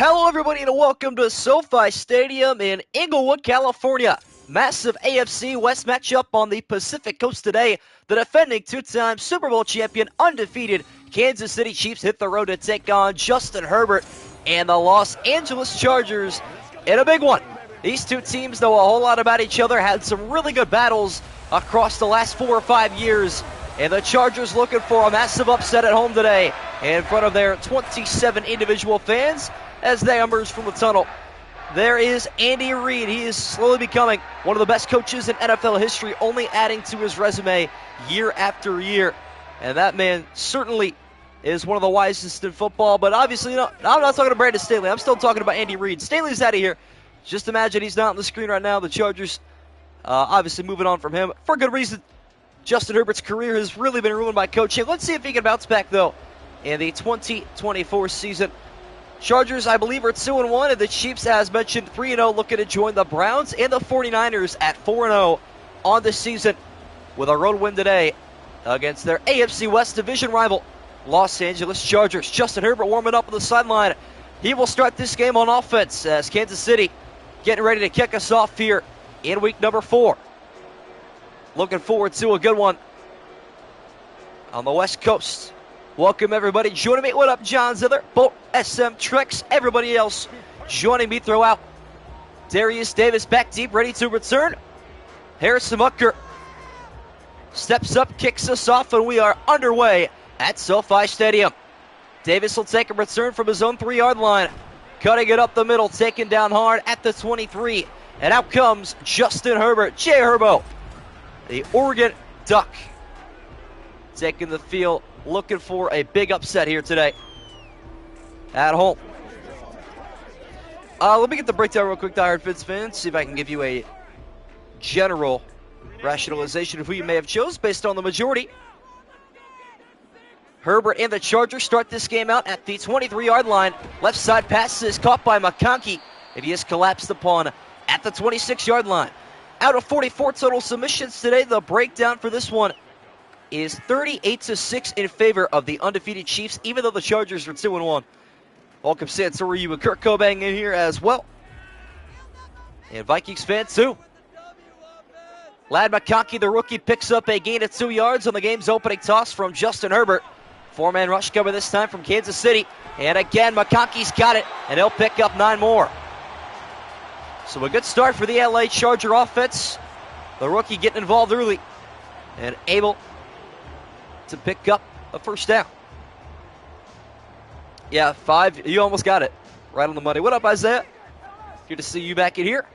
Hello, everybody, and welcome to SoFi Stadium in Inglewood, California. Massive AFC West matchup on the Pacific Coast today. The defending two-time Super Bowl champion, undefeated Kansas City Chiefs hit the road to take on Justin Herbert and the Los Angeles Chargers in a big one. These two teams know a whole lot about each other, had some really good battles across the last 4 or 5 years, and the Chargers looking for a massive upset at home today in front of their 27 individual fans as they emerge from the tunnel. There is Andy Reid. He is slowly becoming one of the best coaches in NFL history, only adding to his resume year after year. And that man certainly is one of the wisest in football. But obviously, I'm not talking to Brandon Staley. I'm still talking about Andy Reid. Staley's out of here. Just imagine he's not on the screen right now. The Chargers obviously moving on from him for good reason. Justin Herbert's career has really been ruined by coaching. Let's see if he can bounce back, though, in the 2024 season. Chargers, I believe, are 2-1, and the Chiefs, as mentioned, 3-0, looking to join the Browns and the 49ers at 4-0 on the season with a road win today against their AFC West division rival, Los Angeles Chargers. Justin Herbert warming up on the sideline. He will start this game on offense as Kansas City getting ready to kick us off here in week number 4. Looking forward to a good one on the West Coast. Welcome, everybody. Joining me. What up, John Ziller, Bolt, SM Tricks, everybody else joining me throughout. Darius Davis back deep, ready to return. Harrison Mucker steps up, kicks us off, and we are underway at SoFi Stadium. Davis will take a return from his own 3-yard line, cutting it up the middle, taken down hard at the 23. And out comes Justin Herbert, Jay Herbo, the Oregon Duck, taking the field, looking for a big upset here today at home. Let me get the breakdown real quick, diehard Fitz fans, see if I can give you a general rationalization of who you may have chose based on the majority. Herbert and the Chargers start this game out at the 23-yard line. Left side pass is caught by McConkey, and he is collapsed upon at the 26-yard line. Out of 44 total submissions today, the breakdown for this one is 38-6 in favor of the undefeated Chiefs, even though the Chargers are 2-1. Welcome, Santori, you and Kurt Cobain in here as well. And Vikings fan too. Lad McConkey, the rookie, picks up a gain of 2 yards on the game's opening toss from Justin Herbert. 4-man rush cover this time from Kansas City. And again, McConkey's got it, and he'll pick up 9 more. So a good start for the LA Charger offense. The rookie getting involved early and able to pick up a first down. Yeah, 5. You almost got it. Right on the money. What up, Isaiah? Good to see you back in here.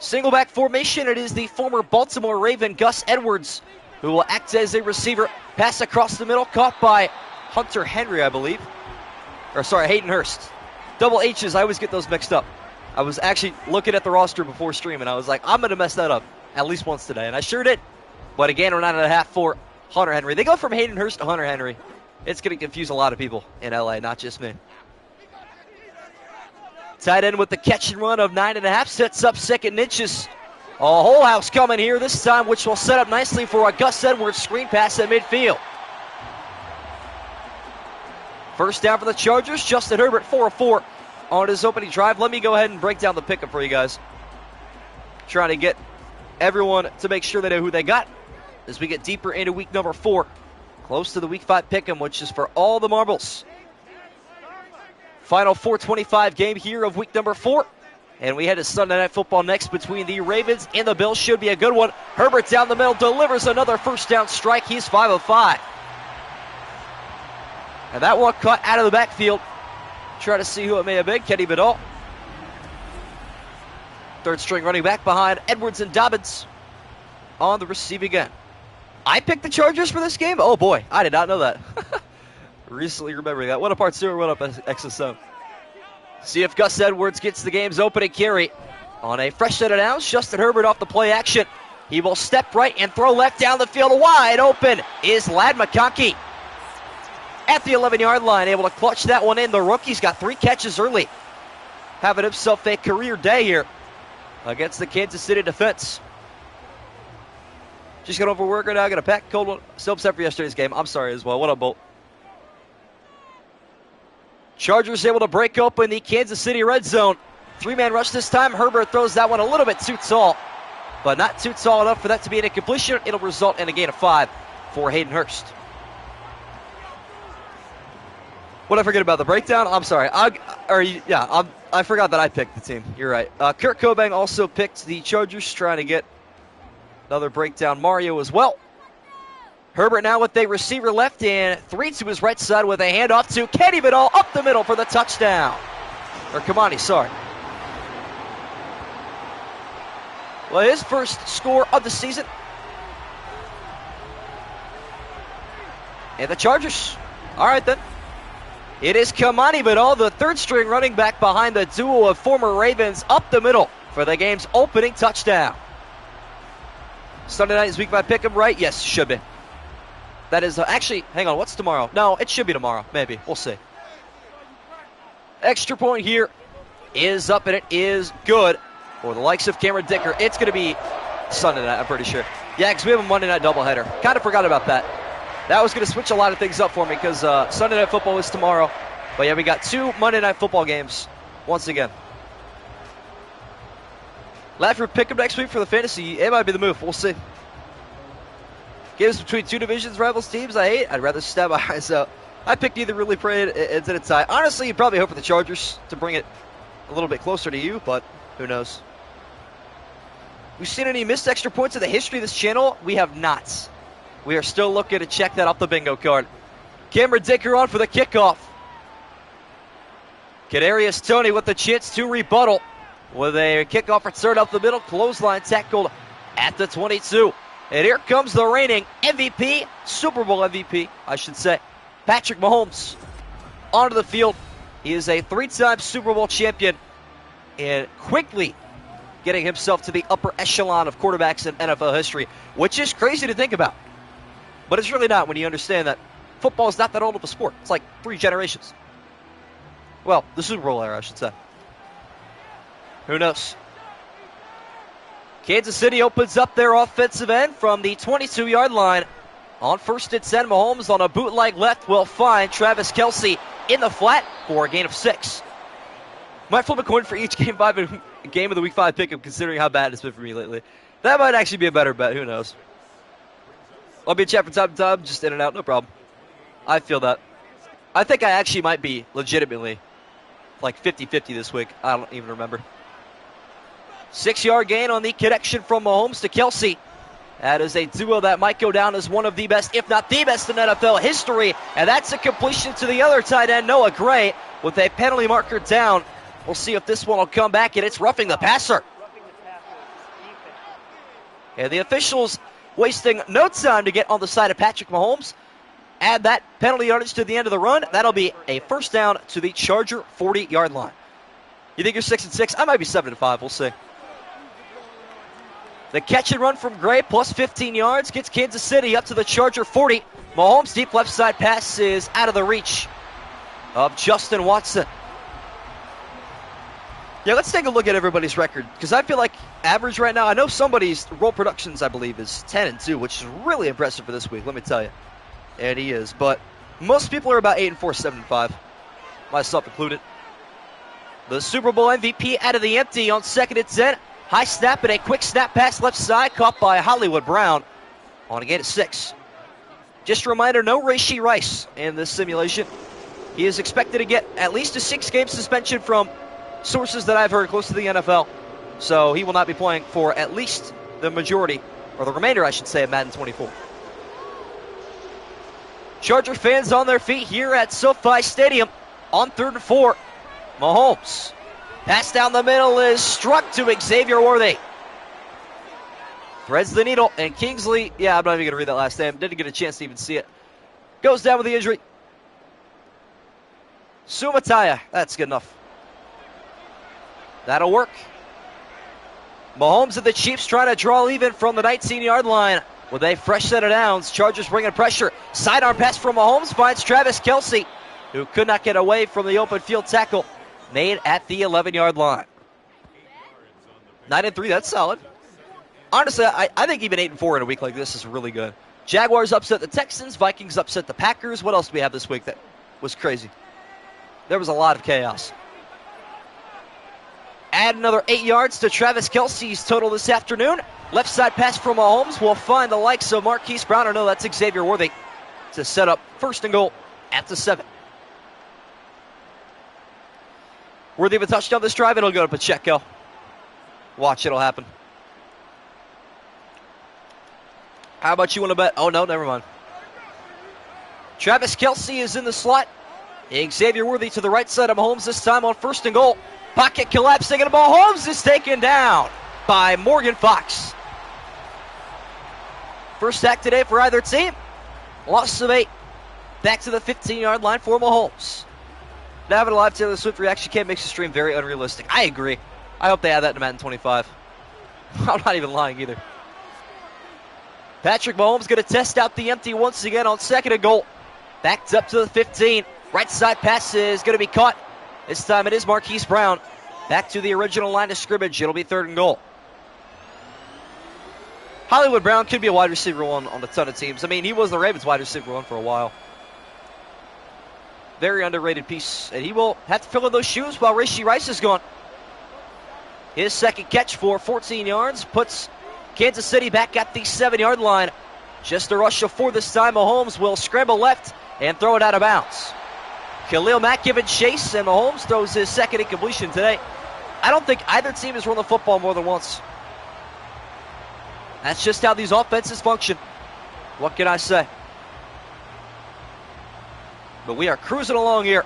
Single back formation. It is the former Baltimore Raven, Gus Edwards, who will act as a receiver. Pass across the middle, caught by Hunter Henry, I believe. Or, sorry, Hayden Hurst. Double H's, I always get those mixed up. I was actually looking at the roster before streaming. I was like, I'm going to mess that up at least once today. And I sure did. But again, we're 9.5 for Hunter Henry. They go from Hayden Hurst to Hunter Henry. It's going to confuse a lot of people in LA, not just me. Tight end with the catch and run of 9.5, sets up second inches. A whole house coming here this time, which will set up nicely for a Gus Edwards screen pass at midfield. First down for the Chargers. Justin Herbert, 4-4 on his opening drive. Let me go ahead and break down the pickup for you guys. Trying to get everyone to make sure they know who they got as we get deeper into week number 4. Close to the week 5 pick'em, which is for all the marbles. Final 4:25 game here of week number 4. And we head to Sunday Night Football next between the Ravens and the Bills. Should be a good one. Herbert down the middle delivers another first down strike. He's 5 of 5. And that one caught out of the backfield. Try to see who it may have been. Kenny Bedall. Third string running back behind Edwards and Dobbins on the receiving end. I picked the Chargers for this game? Oh boy, I did not know that. Recently remembering that. What up, Artsur? What up, XSM? See if Gus Edwards gets the game's opening carry. On a fresh set of downs, Justin Herbert off the play action. He will step right and throw left down the field. Wide open is Lad McConkey. At the 11-yard line, able to clutch that one in. The rookie's got 3 catches early. Having himself a career day here against the Kansas City defense. Just got over work right now. Got a packed cold one. Still upset for yesterday's game. I'm sorry as well. What up, Bolt? Chargers able to break open the Kansas City red zone. 3-man rush this time. Herbert throws that one a little bit too tall, but not too tall enough for that to be an incompletion. It'll result in a gain of 5 for Hayden Hurst. What did I forget about the breakdown? I'm sorry. I forgot that I picked the team. You're right. Kurt Cobain also picked the Chargers, trying to get another breakdown. Mario as well. Herbert now with a receiver left and 3 to his right side with a handoff to Kenny Vidal up the middle for the touchdown. Or Kamani, sorry. Well, his first score of the season. And the Chargers. All right, then. It is Kamani Vidal, the third-string running back behind the duo of former Ravens, up the middle for the game's opening touchdown. Sunday night is week 5 pick'em, right? Yes, should be. That is, actually, hang on, what's tomorrow? No, it should be tomorrow, maybe. We'll see. Extra point here is up, and it is good for the likes of Cameron Dicker. It's going to be Sunday night, I'm pretty sure. Yeah, because we have a Monday night doubleheader. Kind of forgot about that. That was going to switch a lot of things up for me because Sunday night football is tomorrow. But yeah, we got 2 Monday night football games once again. Ladford pick'em next week for the fantasy. It might be the move. We'll see. Games between 2 divisions rivals teams I hate. I'd rather stab my eyes out. I picked either really prayed into the tie. Honestly, you'd probably hope for the Chargers to bring it a little bit closer to you, but who knows. We've seen any missed extra points in the history of this channel? We have not. We are still looking to check that off the bingo card. Cameron Dicker on for the kickoff. Kadarius Toney with the chance to rebuttal with a kickoff return up the middle. Clothesline tackled at the 22. And here comes the reigning MVP, Super Bowl MVP, I should say, Patrick Mahomes, onto the field. He is a 3-time Super Bowl champion and quickly getting himself to the upper echelon of quarterbacks in NFL history, which is crazy to think about. But it's really not when you understand that football is not that old of a sport. It's like 3 generations. Well, the Super Bowl era, I should say. Who knows? Kansas City opens up their offensive end from the 22-yard line. On 1st and 10, Mahomes on a bootleg left will find Travis Kelce in the flat for a gain of 6. Might flip a coin for each game of the week 5 pick-up, considering how bad it's been for me lately. That might actually be a better bet. Who knows? I'll be in chat from time to time, just in and out, no problem. I feel that. I think I actually might be legitimately like 50-50 this week. I don't even remember. 6-yard gain on the connection from Mahomes to Kelce. That is a duo that might go down as one of the best, if not the best, in NFL history. And that's a completion to the other tight end, Noah Gray, with a penalty marker down. We'll see if this one will come back, and it's roughing the passer. And the officials wasting no time to get on the side of Patrick Mahomes. Add that penalty yardage to the end of the run. That'll be a first down to the Charger 40-yard line. You think you're 6-6? I might be 7-5. We'll see. The catch and run from Gray plus 15 yards gets Kansas City up to the Charger 40. Mahomes' deep left side pass is out of the reach of Justin Watson. Yeah, let's take a look at everybody's record, because I feel like average right now, I know somebody's Roll Productions, I believe, is 10-2, which is really impressive for this week, let me tell you. And he is, but most people are about 8-4, 7-5, myself included. The Super Bowl MVP out of the empty on 2nd and 10. High snap and a quick snap pass left side, caught by Hollywood Brown on a gain of 6. Just a reminder, no Rashee Rice in this simulation. He is expected to get at least a 6-game suspension from sources that I've heard close to the NFL. So he will not be playing for at least the majority, or the remainder, I should say, of Madden 24. Charger fans on their feet here at SoFi Stadium on 3rd and 4. Mahomes. Pass down the middle is struck to Xavier Worthy. Threads the needle, and Kingsley, I'm not even going to read that last name. Didn't get a chance to even see it. Goes down with the injury. Sumataya, that's good enough. That'll work. Mahomes and the Chiefs trying to draw even from the 19-yard line with a fresh set of downs. Chargers bringing pressure. Sidearm pass from Mahomes finds Travis Kelce, who could not get away from the open field tackle made at the 11-yard line. 9-3, that's solid. Honestly, I think even 8-4 in a week like this is really good. Jaguars upset the Texans. Vikings upset the Packers. What else do we have this week that was crazy? There was a lot of chaos. Add another 8 yards to Travis Kelce's total this afternoon. Left side pass from Mahomes will find the likes of Marquise Brown. Or no, that's Xavier Worthy to set up 1st and goal at the 7. Worthy of a touchdown this drive. It'll go to Pacheco. Watch, it'll happen. How about you want to bet? Oh, no, never mind. Travis Kelce is in the slot. Xavier Worthy to the right side of Mahomes this time on 1st and goal. Pocket collapsing, and Mahomes is taken down by Morgan Fox. First sack today for either team. Loss of 8. Back to the 15-yard line for Mahomes. Now having a live Taylor Swift reaction cam makes the stream very unrealistic. I agree. I hope they add that to Madden 25. I'm not even lying either. Patrick Mahomes going to test out the empty once again on 2nd and goal. Backed up to the 15. Right side pass is going to be caught. This time it is Marquise Brown. Back to the original line of scrimmage. It'll be 3rd and goal. Hollywood Brown could be a wide receiver 1 on a ton of teams. I mean, he was the Ravens wide receiver 1 for a while. Very underrated piece. And he will have to fill in those shoes while Rashee Rice is gone. His 2nd catch for 14 yards puts Kansas City back at the 7-yard line. Just a rush of 4 this time. Mahomes will scramble left and throw it out of bounds. Khalil Mack giving chase, and Mahomes throws his 2nd incompletion today. I don't think either team has run the football more than once. That's just how these offenses function. What can I say? But we are cruising along here.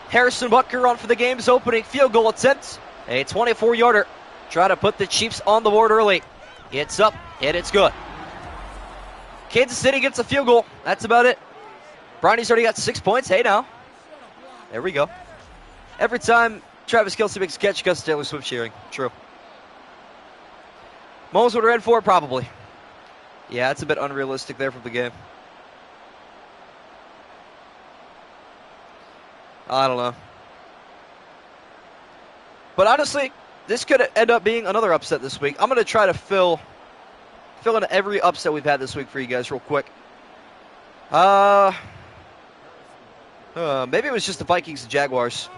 Harrison Butker on for the game's opening field goal attempt. A 24-yarder. Try to put the Chiefs on the board early. It's up, and it's good. Kansas City gets a field goal. That's about it. Brownie's already got 6 points. Hey, now. There we go. Every time Travis Kelce makes a catch, Gus Taylor Swift cheering. True. Mahomes would have ran for it, probably. Yeah, it's a bit unrealistic there from the game. I don't know. But honestly, this could end up being another upset this week. I'm going to try to fill in every upset we've had this week for you guys real quick. Maybe it was just the Vikings and Jaguars.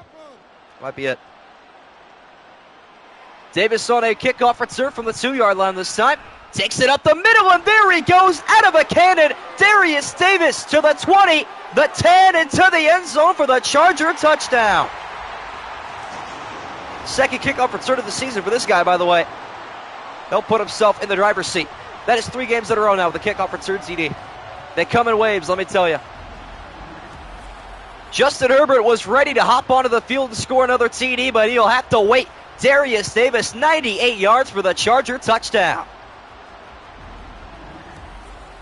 Might be it. Davis on a kickoff return from the 2-yard line this time. Takes it up the middle, and there he goes out of a cannon. Darius Davis to the 20, the 10, into the end zone for the Charger touchdown. 2nd kickoff return of the season for this guy, by the way. He'll put himself in the driver's seat. That is 3 games in a row now with the kickoff return TD. They come in waves, let me tell you. Justin Herbert was ready to hop onto the field and score another TD, but he'll have to wait. Darius Davis, 98 yards for the Charger touchdown.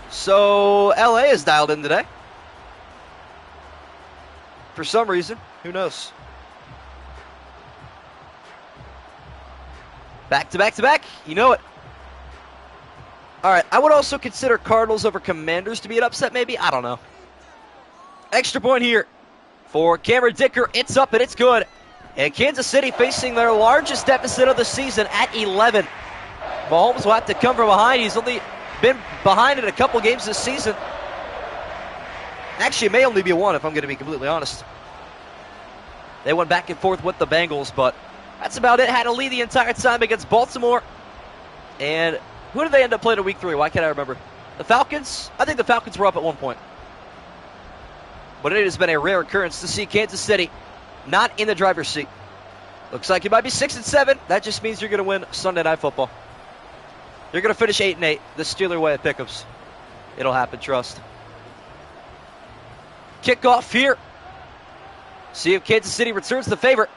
So, LA is dialed in today. For some reason, who knows? Back to back to back, you know it. All right, I would also consider Cardinals over Commanders to be an upset, maybe. I don't know. Extra point here for Cameron Dicker. It's up and it's good. And Kansas City facing their largest deficit of the season at 11. Mahomes will have to come from behind. He's only been behind in a couple games this season. Actually, it may only be 1 if I'm going to be completely honest. They went back and forth with the Bengals, but that's about it. Had to lead the entire time against Baltimore. And who did they end up playing in week 3? Why can't I remember? The Falcons? I think the Falcons were up at one point. But it has been a rare occurrence to see Kansas City not in the driver's seat. Looks like you might be 6-7. That just means you're going to win Sunday Night Football. You're going to finish 8-8, the Steeler way at pickups. It'll happen, trust. Kickoff here. See if Kansas City returns the favorite.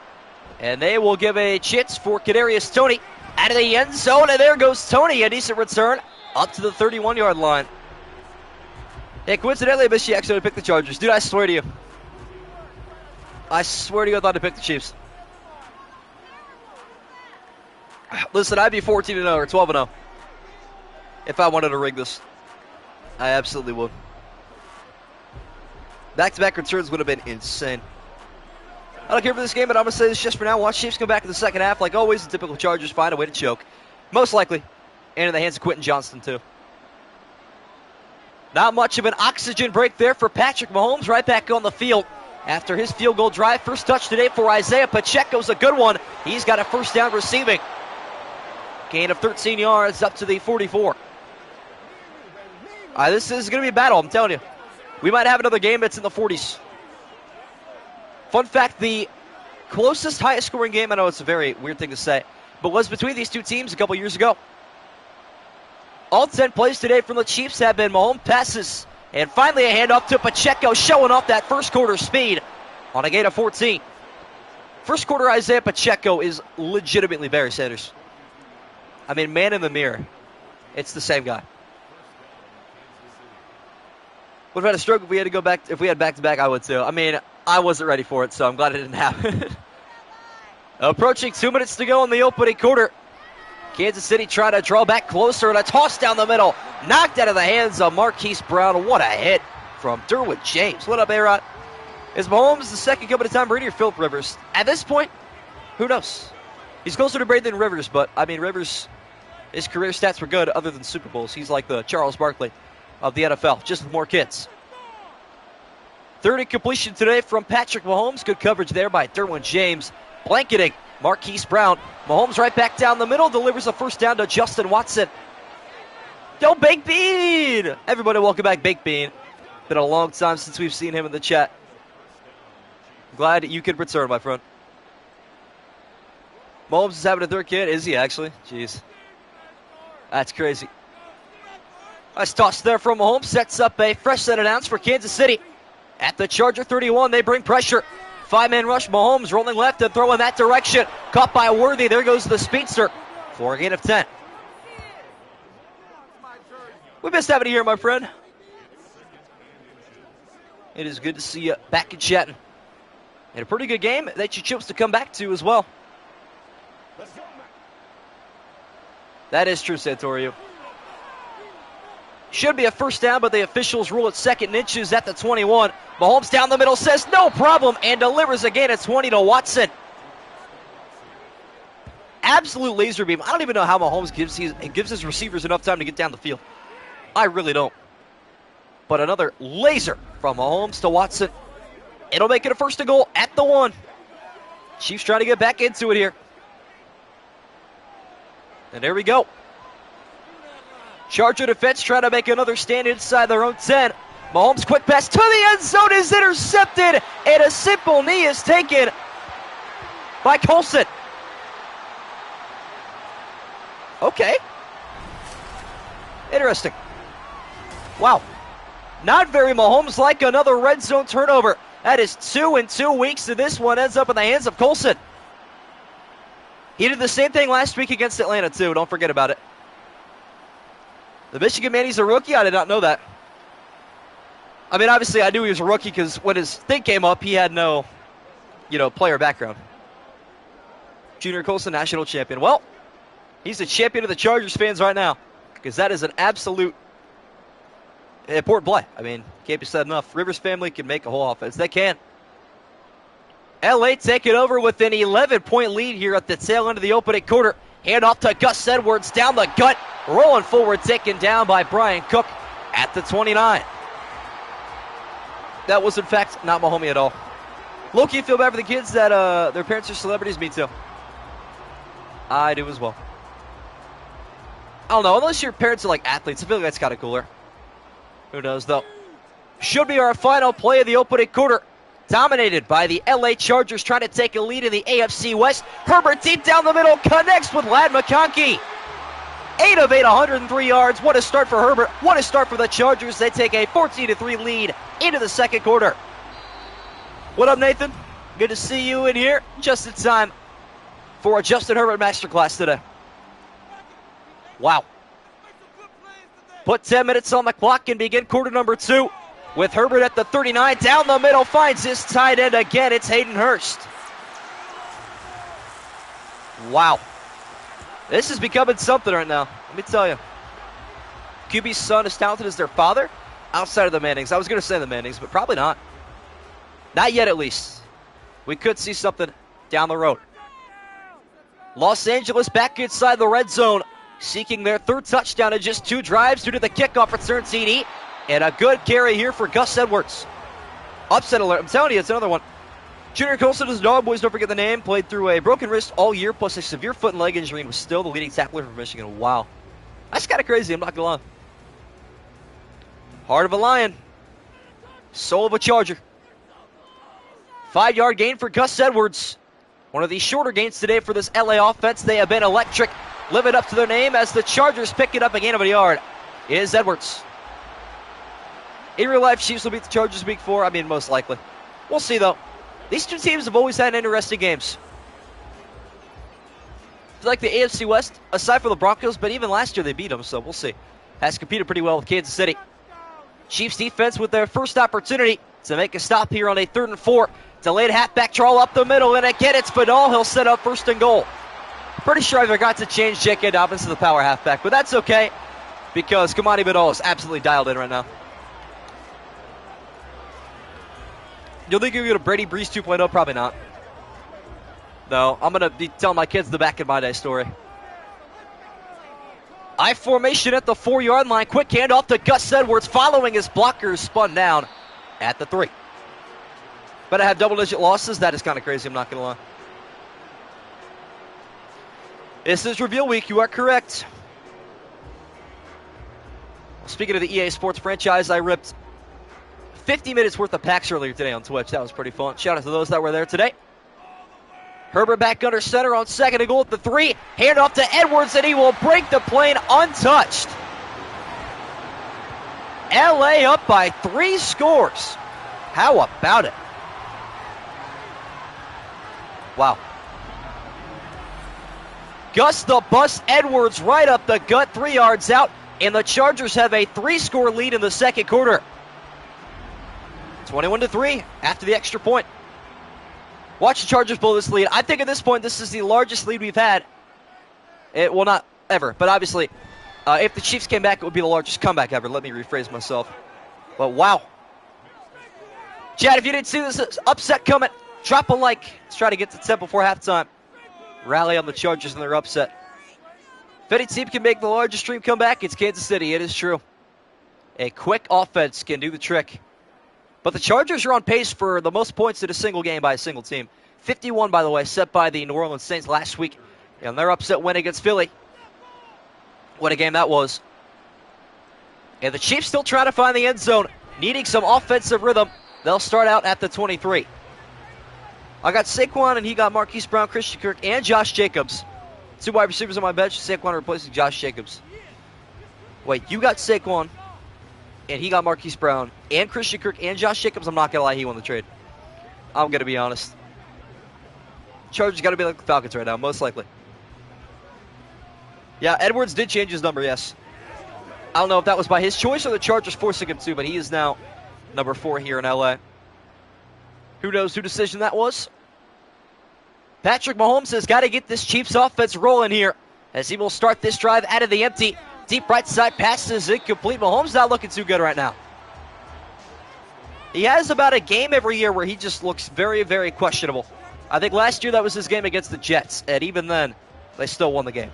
And they will give a chance for Kadarius Toney out of the end zone. And there goes Toney, a decent return up to the 31-yard line. Hey, coincidentally, I missed you actually to pick the Chargers. Dude, I swear to you. I swear to you, I thought I picked the Chiefs. Listen, I'd be 14-0 or 12-0 if I wanted to rig this. I absolutely would. Back-to-back returns would have been insane. I don't care for this game, but I'm going to say this just for now. Watch Chiefs come back in the second half. Like always, the typical Chargers find a way to choke. Most likely. And in the hands of Quentin Johnston, too. Not much of an oxygen break there for Patrick Mahomes. Right back on the field. after his field goal drive. First touch today for Isaiah Pacheco's a good one. He's got a first down receiving. Gain of 13 yards up to the 44. This is going to be a battle, I'm telling you. We might have another game that's in the 40s. Fun fact, the closest, highest scoring game, I know it's a very weird thing to say, but was between these two teams a couple years ago. All 10 plays today from the Chiefs have been Mahomes passes. And finally a handoff to Pacheco, showing off that first quarter speed on a gain of 14. First quarter Isaiah Pacheco is legitimately Barry Sanders. I mean, man in the mirror. It's the same guy. Would have had a stroke if we had to go back. If we had back-to-back, I would too. I mean, I wasn't ready for it, so I'm glad it didn't happen. Approaching 2 minutes to go in the opening quarter. Kansas City trying to draw back closer, and a toss down the middle. Knocked out of the hands of Marquise Brown. What a hit from Derwin James. What up, A-Rod? Is Mahomes the second coming to Tom Brady or Philip Rivers? At this point, who knows? He's closer to Brady than Rivers, but, I mean, Rivers, his career stats were good other than Super Bowls. He's like the Charles Barkley of the NFL, just with more kids. Third incompletion today from Patrick Mahomes. Good coverage there by Derwin James. Blanketing Marquise Brown. Mahomes right back down the middle, delivers a first down to Justin Watson. Yo, Baked Bean! Everybody, welcome back, Baked Bean. Been a long time since we've seen him in the chat. Glad you could return, my friend. Mahomes is having a third kid. Is he actually? Jeez. That's crazy. Nice toss there from Mahomes. Sets up a fresh set of downs for Kansas City. At the Charger 31, they bring pressure. Five-man rush, Mahomes rolling left and throwing that direction. Caught by Worthy. There goes the speedster for a gain of 10. We missed having you here, my friend. It is good to see you back in chatting. And a pretty good game that you chose to come back to as well. That is true, Santorio. Should be a first down, but the officials rule it second and inches at the 21. Mahomes down the middle, says no problem, and delivers again at 20 to Watson. Absolute laser beam. I don't even know how Mahomes gives his receivers enough time to get down the field. I really don't. But another laser from Mahomes to Watson. It'll make it a first and goal at the 1. Chiefs trying to get back into it here. And there we go. Charger defense trying to make another stand inside their own 10. Mahomes quick pass to the end zone is intercepted, and a simple knee is taken by Colson. Okay. Interesting. Wow. Not very Mahomes-like, another red zone turnover. That is 2 in 2 weeks, and this one ends up in the hands of Colson. He did the same thing last week against Atlanta, too. Don't forget about it. The Michigan man, he's a rookie? I did not know that. I mean, obviously, I knew he was a rookie because when his thing came up, he had no, player background. Junior Colson, national champion. Well, he's the champion of the Chargers fans right now because that is an absolute important play. I mean, can't be said enough. Rivers family can make a whole offense. They can. LA take it over with an 11-point lead here at the tail end of the opening quarter. Hand off to Gus Edwards down the gut. Rolling forward, taken down by Brian Cook at the 29. That was, in fact, not Mahomie at all. Low-key feel bad for the kids that their parents are celebrities. Me too. I do as well. I don't know. Unless your parents are like athletes, I feel like that's kind of cooler. Who knows, though? Should be our final play of the opening quarter. Dominated by the LA Chargers trying to take a lead in the AFC West. Herbert deep down the middle connects with Ladd McConkey. 8 of 8, 103 yards. What a start for Herbert. What a start for the Chargers. They take a 14-3 lead into the second quarter. What up, Nathan? Good to see you in here. Just in time for a Justin Herbert masterclass today. Wow. Put 10 minutes on the clock and begin quarter number 2. With Herbert at the 39, down the middle, finds his tight end again. It's Hayden Hurst. Wow. This is becoming something right now. Let me tell you. QB's son as talented as their father outside of the Mannings. I was going to say the Mannings, but probably not. Not yet, at least. We could see something down the road. Los Angeles back inside the red zone, seeking their third touchdown in just 2 drives due to the kickoff return TD. And a good carry here for Gus Edwards. Upset alert. I'm telling you, it's another one. Junior Colson is a dog, boys. Don't forget the name. Played through a broken wrist all year, plus a severe foot and leg injury, and was still the leading tackler for Michigan. Wow. That's kind of crazy, I'm not going to lie. Heart of a lion. Soul of a Charger. 5-yard gain for Gus Edwards. One of the shorter gains today for this LA offense. They have been electric. Live it up to their name as the Chargers pick it up a gain of a yard. Is Edwards. In real life, Chiefs will beat the Chargers week 4. I mean, most likely. We'll see, though. These two teams have always had interesting games. It's like the AFC West, aside from the Broncos, but even last year they beat them, so we'll see. Has competed pretty well with Kansas City. Chiefs defense with their first opportunity to make a stop here on a 3rd and 4. Delayed halfback draw up the middle, and again it's Fadal. He'll set up 1st and goal. Pretty sure I forgot to change J.K. Dobbins to the power halfback, but that's okay because Kamani Fadal is absolutely dialed in right now. You'll think you're going to Brady Breeze 2.0? Probably not. No, I'm going to be telling my kids the back in my day story. I formation at the 4-yard line. Quick handoff to Gus Edwards following his blockers spun down at the 3. But I have double-digit losses. That is kind of crazy. I'm not going to lie. This is reveal week. You are correct. Speaking of the EA Sports franchise, I ripped 50 minutes worth of packs earlier today on Twitch. That was pretty fun. Shout out to those that were there today. Herbert back under center on 2nd and goal at the 3. Hand off to Edwards, and he will break the plane untouched. LA up by 3 scores. How about it? Wow. Gus the Bus Edwards right up the gut, 3 yards out, and the Chargers have a 3-score lead in the 2nd quarter. 21-3 after the extra point. Watch the Chargers blow this lead. I think at this point this is the largest lead we've had. Well, not ever, but obviously if the Chiefs came back, it would be the largest comeback ever. Let me rephrase myself. But wow. Chad, if you didn't see this upset coming, drop a like. Let's try to get to 10 before halftime. Rally on the Chargers and their upset. If any team can make the largest dream comeback, it's Kansas City. It is true. A quick offense can do the trick. But the Chargers are on pace for the most points in a single game by a single team. 51, by the way, set by the New Orleans Saints last week. And their upset win against Philly. What a game that was. And the Chiefs still trying to find the end zone, needing some offensive rhythm. They'll start out at the 23. I got Saquon, and he got Marquise Brown, Christian Kirk, and Josh Jacobs. 2 wide receivers on my bench. Saquon replacing Josh Jacobs. Wait, you got Saquon, and he got Marquise Brown, and Christian Kirk, and Josh Jacobs. I'm not going to lie, he won the trade. I'm going to be honest. Chargers got to be like the Falcons right now, most likely. Yeah, Edwards did change his number, yes. I don't know if that was by his choice or the Chargers forcing him to, but he is now number 4 here in LA. Who knows whose decision that was? Patrick Mahomes has got to get this Chiefs offense rolling here as he will start this drive out of the empty. Deep right side pass is incomplete. Mahomes not looking too good right now. He has about a game every year where he just looks very, very questionable. I think last year that was his game against the Jets, and even then, they still won the game.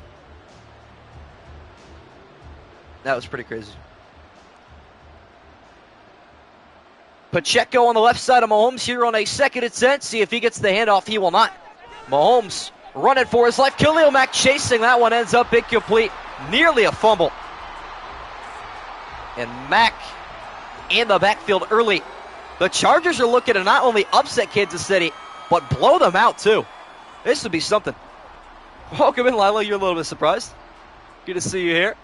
That was pretty crazy. Pacheco on the left side of Mahomes here on a 2nd and 10. See if he gets the handoff. He will not. Mahomes running for his life. Khalil Mack chasing. That one ends up incomplete. Nearly a fumble. And Mack in the backfield early. The Chargers are looking to not only upset Kansas City, but blow them out too. This would be something. Welcome in, Lila. You're a little bit surprised. Good to see you here.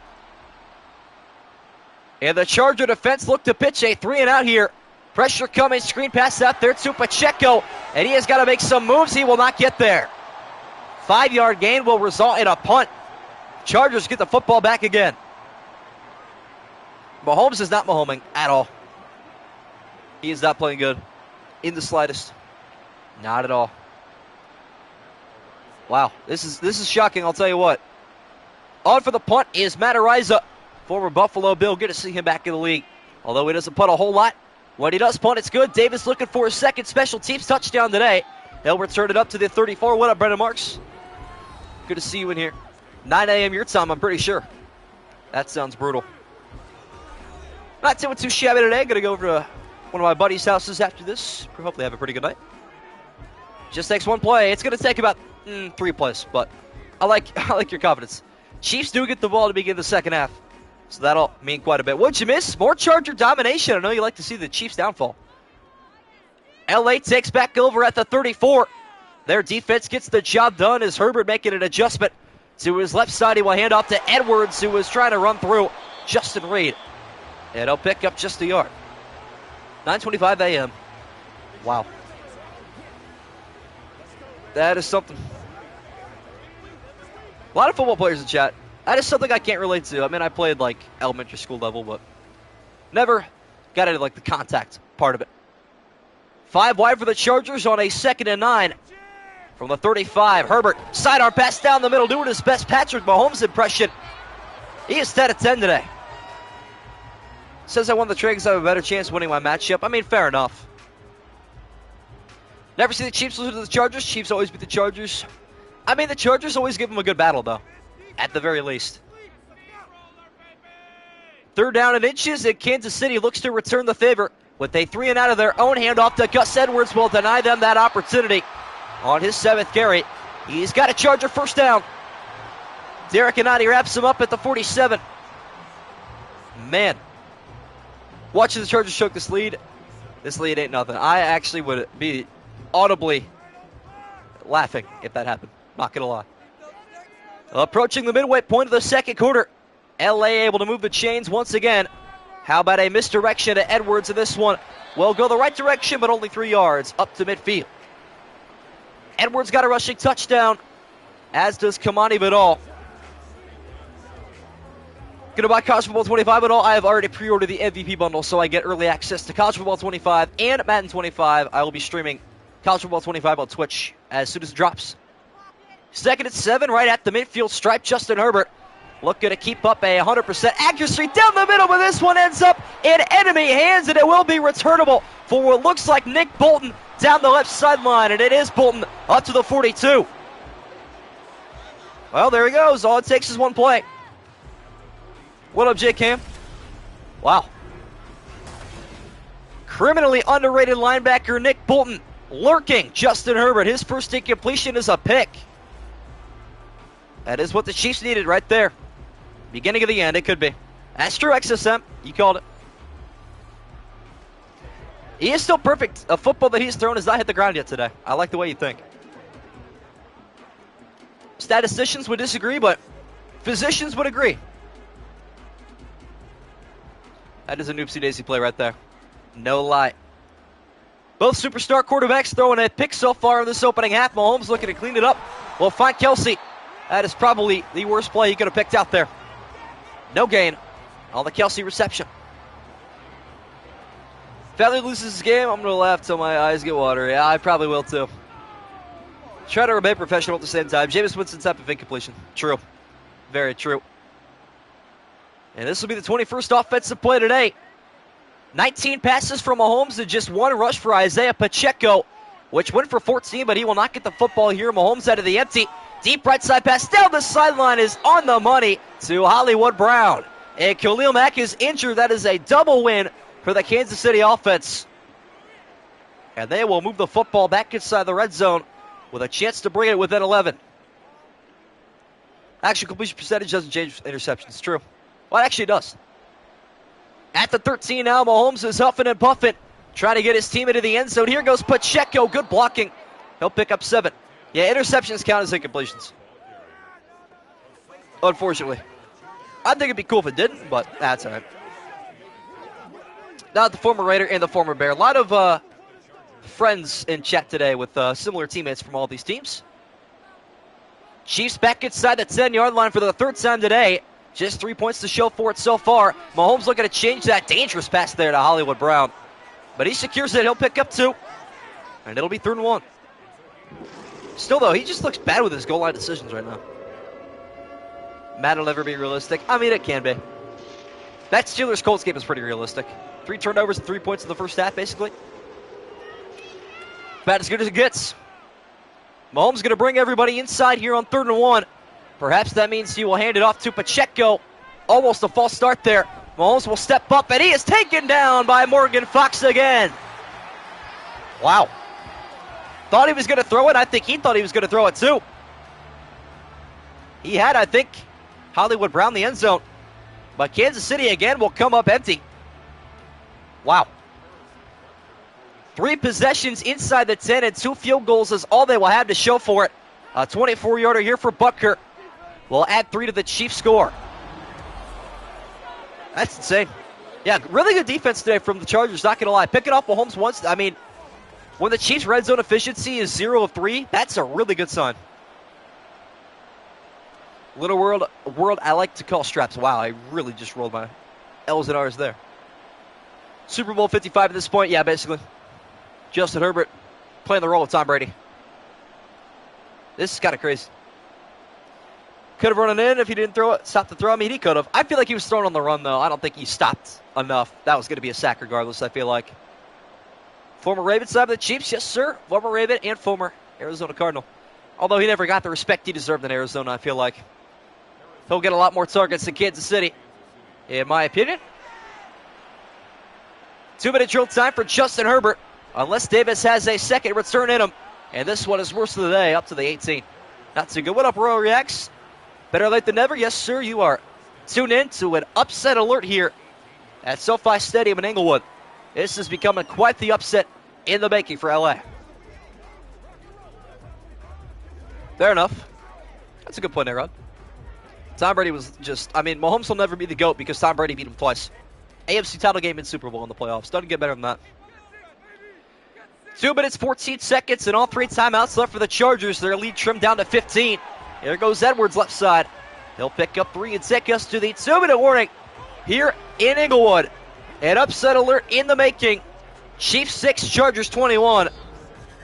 And the Charger defense look to pitch a 3-and-out here. Pressure coming, screen pass out there to Pacheco, and he has got to make some moves. He will not get there. 5-yard gain will result in a punt. Chargers get the football back again. Mahomes is not Mahoming at all. He is not playing good in the slightest. Not at all. Wow, this is shocking, I'll tell you what. On for the punt is Matt Ariza, former Buffalo Bill. Good to see him back in the league. Although he doesn't punt a whole lot, when he does punt, it's good. Davis looking for his 2nd special teams touchdown today. He'll return it up to the 34. What up, Brendan Marks? Good to see you in here. 9 a.m. your time, I'm pretty sure. That sounds brutal. Not doing too shabby today. Going to go over to one of my buddies' houses after this. Hopefully have a pretty good night. Just takes one play. It's going to take about 3 plays, but I like your confidence. Chiefs do get the ball to begin the second half, so that'll mean quite a bit. What'd you miss? More Charger domination. I know you like to see the Chiefs' downfall. LA takes back over at the 34. Their defense gets the job done as Herbert making an adjustment to his left side. He will hand off to Edwards, who was trying to run through Justin Reed. And he'll pick up just a yard. 9:25 a.m. Wow. That is something. A lot of football players in chat. That is something I can't relate to. I mean, I played like elementary school level, but never got into like the contact part of it. 5 wide for the Chargers on a 2nd and 9 from the 35. Herbert, sidearm pass down the middle, doing his best Patrick Mahomes impression. He is 10 of 10 today. Says I won the trade because I have a better chance of winning my matchup. I mean, fair enough. Never see the Chiefs lose to the Chargers. Chiefs always beat the Chargers. I mean, the Chargers always give them a good battle, though, at the very least. 3rd down and inches, and Kansas City looks to return the favor with a 3 and out of their own. Handoff to Gus Edwards will deny them that opportunity on his 7th carry. He's got a Charger first down. Derek Anati wraps him up at the 47. Man. Watching the Chargers choke this lead ain't nothing. I actually would be audibly laughing if that happened. Not going to lie. Approaching the midway point of the second quarter. LA able to move the chains once again. How about a misdirection to Edwards in this one? Will go the right direction, but only 3 yards up to midfield. Edwards got a rushing touchdown, as does Kamani Vidal. Gonna buy College Football 25 Vidal. I have already pre-ordered the MVP bundle, so I get early access to College Football 25 and Madden 25. I will be streaming College Football 25 on Twitch as soon as it drops. 2nd and 7, right at the midfield stripe. Justin Herbert looking to keep up a 100% accuracy down the middle, but this one ends up in enemy hands, and it will be returnable for what looks like Nick Bolton down the left sideline, and it is Bolton up to the 42. Well, there he goes. All it takes is one play. What up, J-Cam? Wow. Criminally underrated linebacker Nick Bolton lurking Justin Herbert. His first incompletion is a pick. That is what the Chiefs needed right there. Beginning of the end, it could be. That's true, XSM. You called it. He is still perfect. A football that he's thrown has not hit the ground yet today. I like the way you think. Statisticians would disagree, but physicians would agree. That is a noopsie-daisy play right there. No lie. Both superstar quarterbacks throwing a pick so far in this opening half. Mahomes looking to clean it up. Will find Kelsey. That is probably the worst play he could have picked out there. No gain on the Kelsey reception. If Valley loses this game, I'm going to laugh till my eyes get watery. Yeah, I probably will too. Try to remain professional at the same time. Jameis Winston type of incompletion. True. Very true. And this will be the 21st offensive play today. 19 passes from Mahomes and just 1 rush for Isaiah Pacheco, which went for 14, but he will not get the football here. Mahomes out of the empty. Deep right side pass down the sideline is on the money to Hollywood Brown. And Khalil Mack is injured. That is a double win for the Kansas City offense. And they will move the football back inside the red zone with a chance to bring it within 11. Actual completion percentage doesn't change with interceptions. It's true. Well, it actually does. At the 13 now, Mahomes is huffing and puffing, trying to get his team into the end zone. Here goes Pacheco. Good blocking. He'll pick up 7. Yeah, interceptions count as incompletions. Unfortunately. I think it'd be cool if it didn't, but that's all right. Now the former Raider and the former Bear. A lot of friends in chat today with similar teammates from all these teams. Chiefs back inside the 10-yard line for the 3rd time today. Just 3 points to show for it so far. Mahomes looking to change that dangerous pass there to Hollywood Brown. But he secures it. He'll pick up 2. And it'll be 3rd and 1. Still, though, he just looks bad with his goal line decisions right now. Madden will never be realistic. I mean, it can be. That Steelers-Colts game is pretty realistic. 3 turnovers and 3 points in the first half, basically. About as good as it gets. Mahomes going to bring everybody inside here on 3rd and 1. Perhaps that means he will hand it off to Pacheco. Almost a false start there. Mahomes will step up, and he is taken down by Morgan Fox again. Wow. Thought he was going to throw it. I think he thought he was going to throw it too. He had, I think, Hollywood Brown the end zone. But Kansas City again will come up empty. Wow. 3 possessions inside the 10 and 2 field goals is all they will have to show for it. A 24-yarder here for Butker will add 3 to the Chiefs score. That's insane. Yeah, really good defense today from the Chargers, not going to lie. Picking off Mahomes once, I mean, when the Chiefs' red zone efficiency is 0 of 3, that's a really good sign. Little world I like to call straps. Wow, I really just rolled my L's and R's there. Super Bowl 55 at this point, yeah, basically. Justin Herbert playing the role of Tom Brady. This is kind of crazy. Could have run it in if he didn't throw it. Stop the throw. I mean, he could have. I feel like he was thrown on the run, though. I don't think he stopped enough. That was going to be a sack regardless, I feel like. Former Ravens side of the Chiefs, yes, sir. Former Raven and former Arizona Cardinal. Although he never got the respect he deserved in Arizona, I feel like. He'll get a lot more targets than Kansas City, in my opinion. 2-minute drill time for Justin Herbert, unless Davis has a second return in him. And this one is worst of the day, up to the 18. Not too good. What up, Royal Reacts? Better late than never. Yes, sir, you are. Tune in to an upset alert here at SoFi Stadium in Inglewood. This is becoming quite the upset in the making for LA. Fair enough. That's a good point there, Rod. Tom Brady was just, I mean, Mahomes will never be the GOAT because Tom Brady beat him twice. AFC title game and Super Bowl in the playoffs. Doesn't get better than that. 2 minutes, 14 seconds, and all 3 timeouts left for the Chargers. Their lead trimmed down to 15. Here goes Edwards left side. He'll pick up 3 and take us to the 2-minute warning here in Inglewood. An upset alert in the making. Chiefs 6, Chargers 21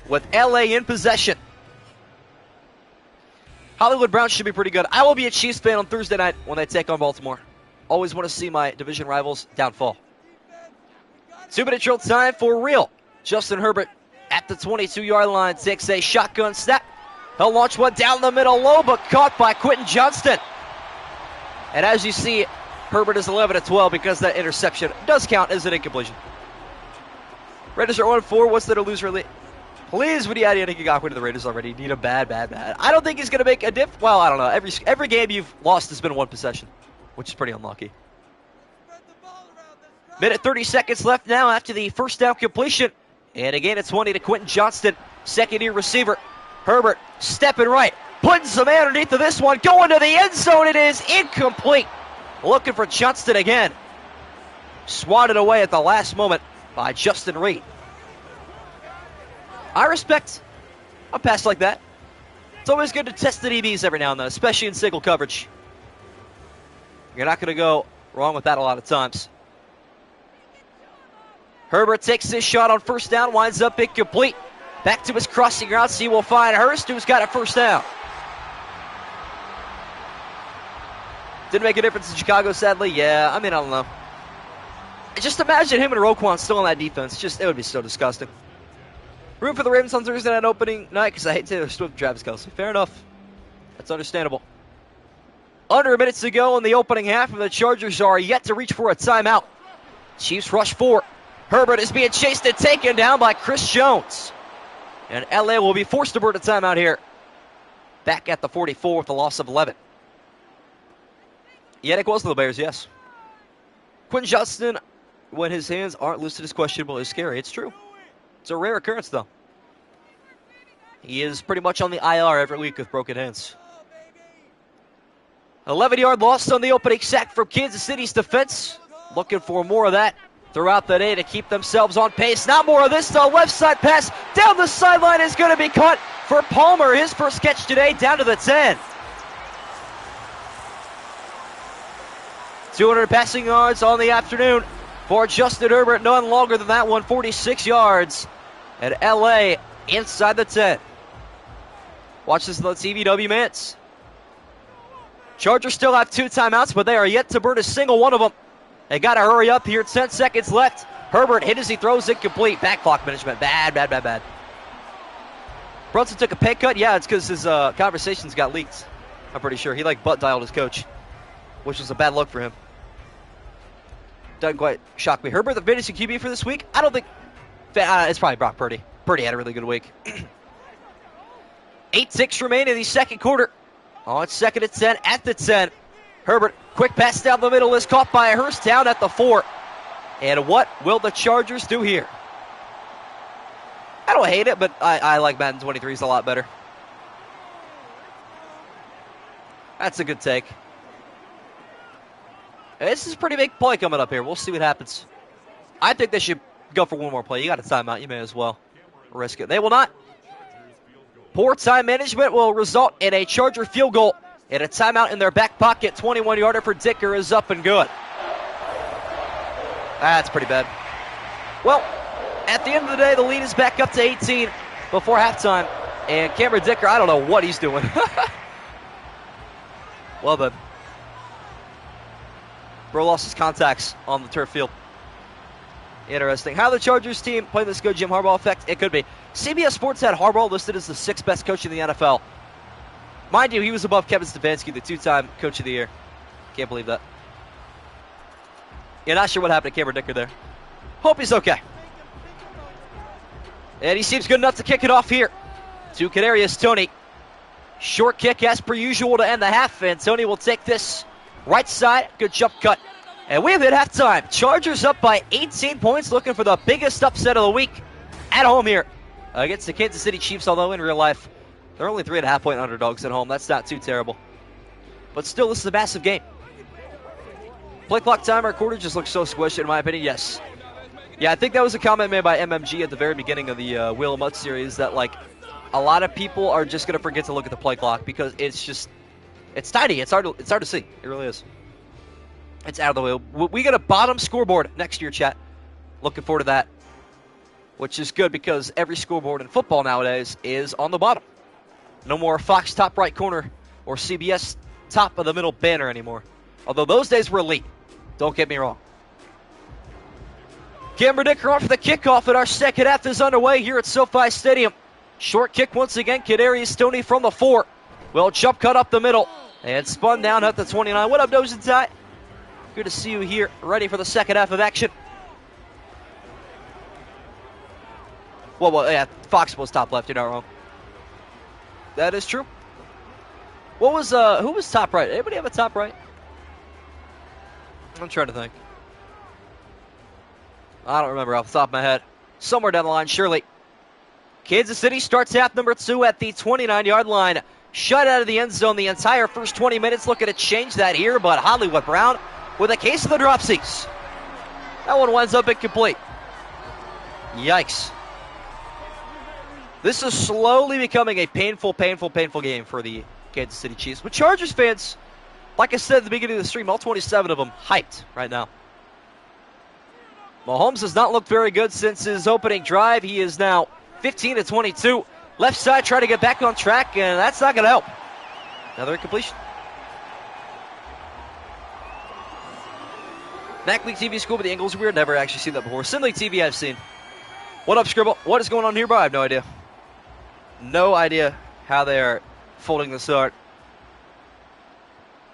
with LA in possession. Hollywood Brown should be pretty good. I will be a Chiefs fan on Thursday night when they take on Baltimore. Always want to see my division rivals downfall. 2-minute drill time for real. Justin Herbert at the 22-yard line takes a shotgun snap. He'll launch one down the middle low, but caught by Quentin Johnston. And as you see, Herbert is 11 of 12 because that interception does count as an incompletion. Raiders are 1-4. What's there to lose, really? Please, would you add Yannick Ngakoue to the Raiders already? Need him bad. I don't think he's going to make a diff. Well, I don't know. Every game you've lost has been 1 possession, which is pretty unlucky. Minute 30 seconds left now after the first down completion. And again, it's 20 to Quentin Johnston, second-year receiver. Herbert stepping right, putting some man underneath of this one, going to the end zone. It is incomplete. Looking for Johnston again. Swatted away at the last moment by Justin Reed. I respect a pass like that. It's always good to test the DBs every now and then, especially in single coverage. You're not going to go wrong with that a lot of times. Herbert takes this shot on first down, winds up incomplete. Back to his crossing routes, he will find Hurst, who's got a first down. Didn't make a difference in Chicago, sadly. Yeah, I mean, I don't know. Just imagine him and Roquan still on that defense. It would be so disgusting. Room for the Ravens on Thursday night opening night because I hate Taylor Swift and Travis Kelce. Fair enough. That's understandable. Under a minute to go in the opening half, and the Chargers are yet to reach for a timeout. Chiefs rush 4. Herbert is being chased and taken down by Chris Jones. And LA will be forced to burn a timeout here. Back at the 44 with a loss of 11. Yannick was to the Bears, yes. Quentin Johnston, when his hands aren't listed as questionable, is scary. It's true. It's a rare occurrence, though. He is pretty much on the IR every week with broken hands. 11-yard loss on the opening sack from Kansas City's defense. Looking for more of that throughout the day to keep themselves on pace. Not more of this, though. Left side pass down the sideline is going to be caught for Palmer. His first catch today down to the 10. 200 passing yards on the afternoon for Justin Herbert. None longer than that one, 46 yards. And LA inside the 10. Watch this on the TVW Mance. Chargers still have 2 timeouts, but they are yet to burn a single one of them. They got to hurry up here. 10 seconds left. Herbert hit as he throws incomplete. Back clock management. Bad. Brunson took a pay cut. Yeah, it's because his conversations got leaked. I'm pretty sure. He butt dialed his coach, which was a bad look for him. doesn't quite shock me. Herbert, the fantasy QB for this week? I don't think it's probably Brock Purdy. Purdy had a really good week. 8-6 remain in the second quarter. On second and 10 at the 10. Herbert, quick pass down the middle is caught by Hurst down at the 4. And what will the Chargers do here? I don't hate it, but I like Madden 23s a lot better. That's a good take. This is a pretty big play coming up here. We'll see what happens. I think they should go for one more play. You got a timeout. You may as well risk it. They will not. Poor time management will result in a Charger field goal. And a timeout in their back pocket. 21-yarder for Dicker is up and good. That's pretty bad. Well, at the end of the day, the lead is back up to 18 before halftime. And Cameron Dicker, I don't know what he's doing. Well done. Bro lost his contacts on the turf field. Interesting. How the Chargers team play this good Jim Harbaugh effect? It could be. CBS Sports had Harbaugh listed as the 6th best coach in the NFL. Mind you, he was above Kevin Stefanski, the 2-time Coach of the Year. Can't believe that. You're not sure what happened to Cameron Dicker there. Hope he's okay. And he seems good enough to kick it off here to Kadarius Toney. Short kick as per usual to end the half, and Toney will take this right side. Good jump cut. And we have hit halftime. Chargers up by 18 points, looking for the biggest upset of the week at home here against the Kansas City Chiefs, although in real life, they're only 3.5-point underdogs at home. That's not too terrible. But still, this is a massive game. Play clock timer, quarter just looks so squished, in my opinion. Yes. Yeah, I think that was a comment made by MMG at the very beginning of the Wheel of Mud series that, like, a lot of people are just going to forget to look at the play clock because it's tiny. It's hard to see. It really is. It's out of the way. We get a bottom scoreboard next year, chat. Looking forward to that. Which is good because every scoreboard in football nowadays is on the bottom. No more Fox top right corner or CBS top of the middle banner anymore. Although those days were elite. Don't get me wrong. Cameron Dicker on for the kickoff, and our second half is underway here at SoFi Stadium. Short kick once again. Kadarius Toney from the 4. Well, jump cut up the middle and spun down at the 29. What up, Nose and Tie? Good to see you here, ready for the second half of action. Well, yeah, Fox was top left. You're not wrong. That is true. Who was top right? Anybody have a top right? I'm trying to think. I don't remember off the top of my head. Somewhere down the line, surely. Kansas City starts half number 2 at the 29-yard line. Shut out of the end zone the entire first 20 minutes. Looking to change that here, but Hollywood Brown with a case of the dropsies. That one winds up incomplete. Yikes. This is slowly becoming a painful game for the Kansas City Chiefs. But Chargers fans, like I said at the beginning of the stream, all 27 of them hyped right now. Mahomes has not looked very good since his opening drive. He is now 15-22. Left side trying to get back on track, and that's not going to help. Another incompletion. Mac League TV school with the Ingles. We've never actually seen that before. Sim League TV I've seen. What up, Scribble? What is going on here, bro? I have no idea. No idea how they are folding this out.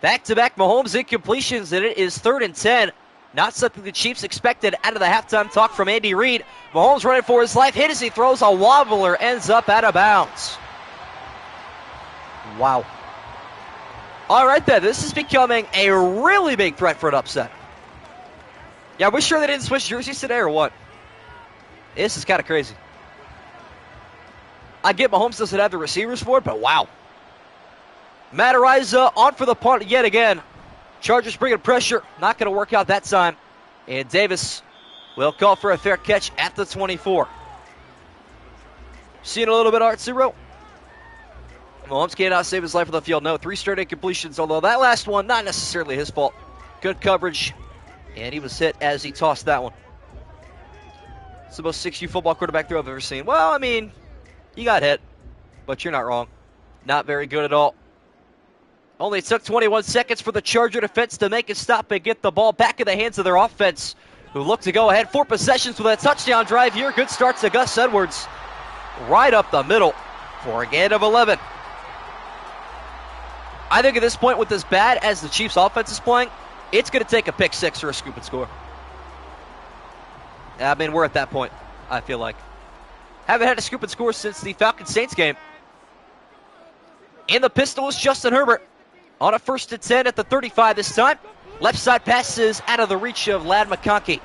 Back-to-back Mahomes incompletions, and it is 3rd and 10. Not something the Chiefs expected out of the halftime talk from Andy Reid. Mahomes running for his life. Hit as he throws a wobbler. Ends up out of bounds. Wow. All right, then. This is becoming a really big threat for an upset. Yeah, we're sure they didn't switch jerseys today or what? This is kind of crazy. I get Mahomes doesn't have the receivers for it, but wow. Matt Araiza on for the punt yet again. Chargers bringing pressure. Not going to work out that time. And Davis will call for a fair catch at the 24. Seeing a little bit of Art Zero. Mahomes cannot save his life on the field. No, 3 straight incompletions, although that last one, not necessarily his fault. Good coverage. And he was hit as he tossed that one. It's the most 6U football quarterback throw I've ever seen. Well, I mean, you got hit, but you're not wrong. Not very good at all. Only took 21 seconds for the Charger defense to make it stop and get the ball back in the hands of their offense, who look to go ahead 4 possessions with a touchdown drive here. Good start to Gus Edwards. Right up the middle for a gain of 11. I think at this point, with as bad as the Chiefs' offense is playing, it's going to take a pick 6 or a scoop and score. I mean, we're at that point, I feel like. Haven't had a scoop and score since the Falcons-Saints game. In the pistol is Justin Herbert. On a 1st and 10 at the 35 this time. Left side passes out of the reach of Ladd McConkey.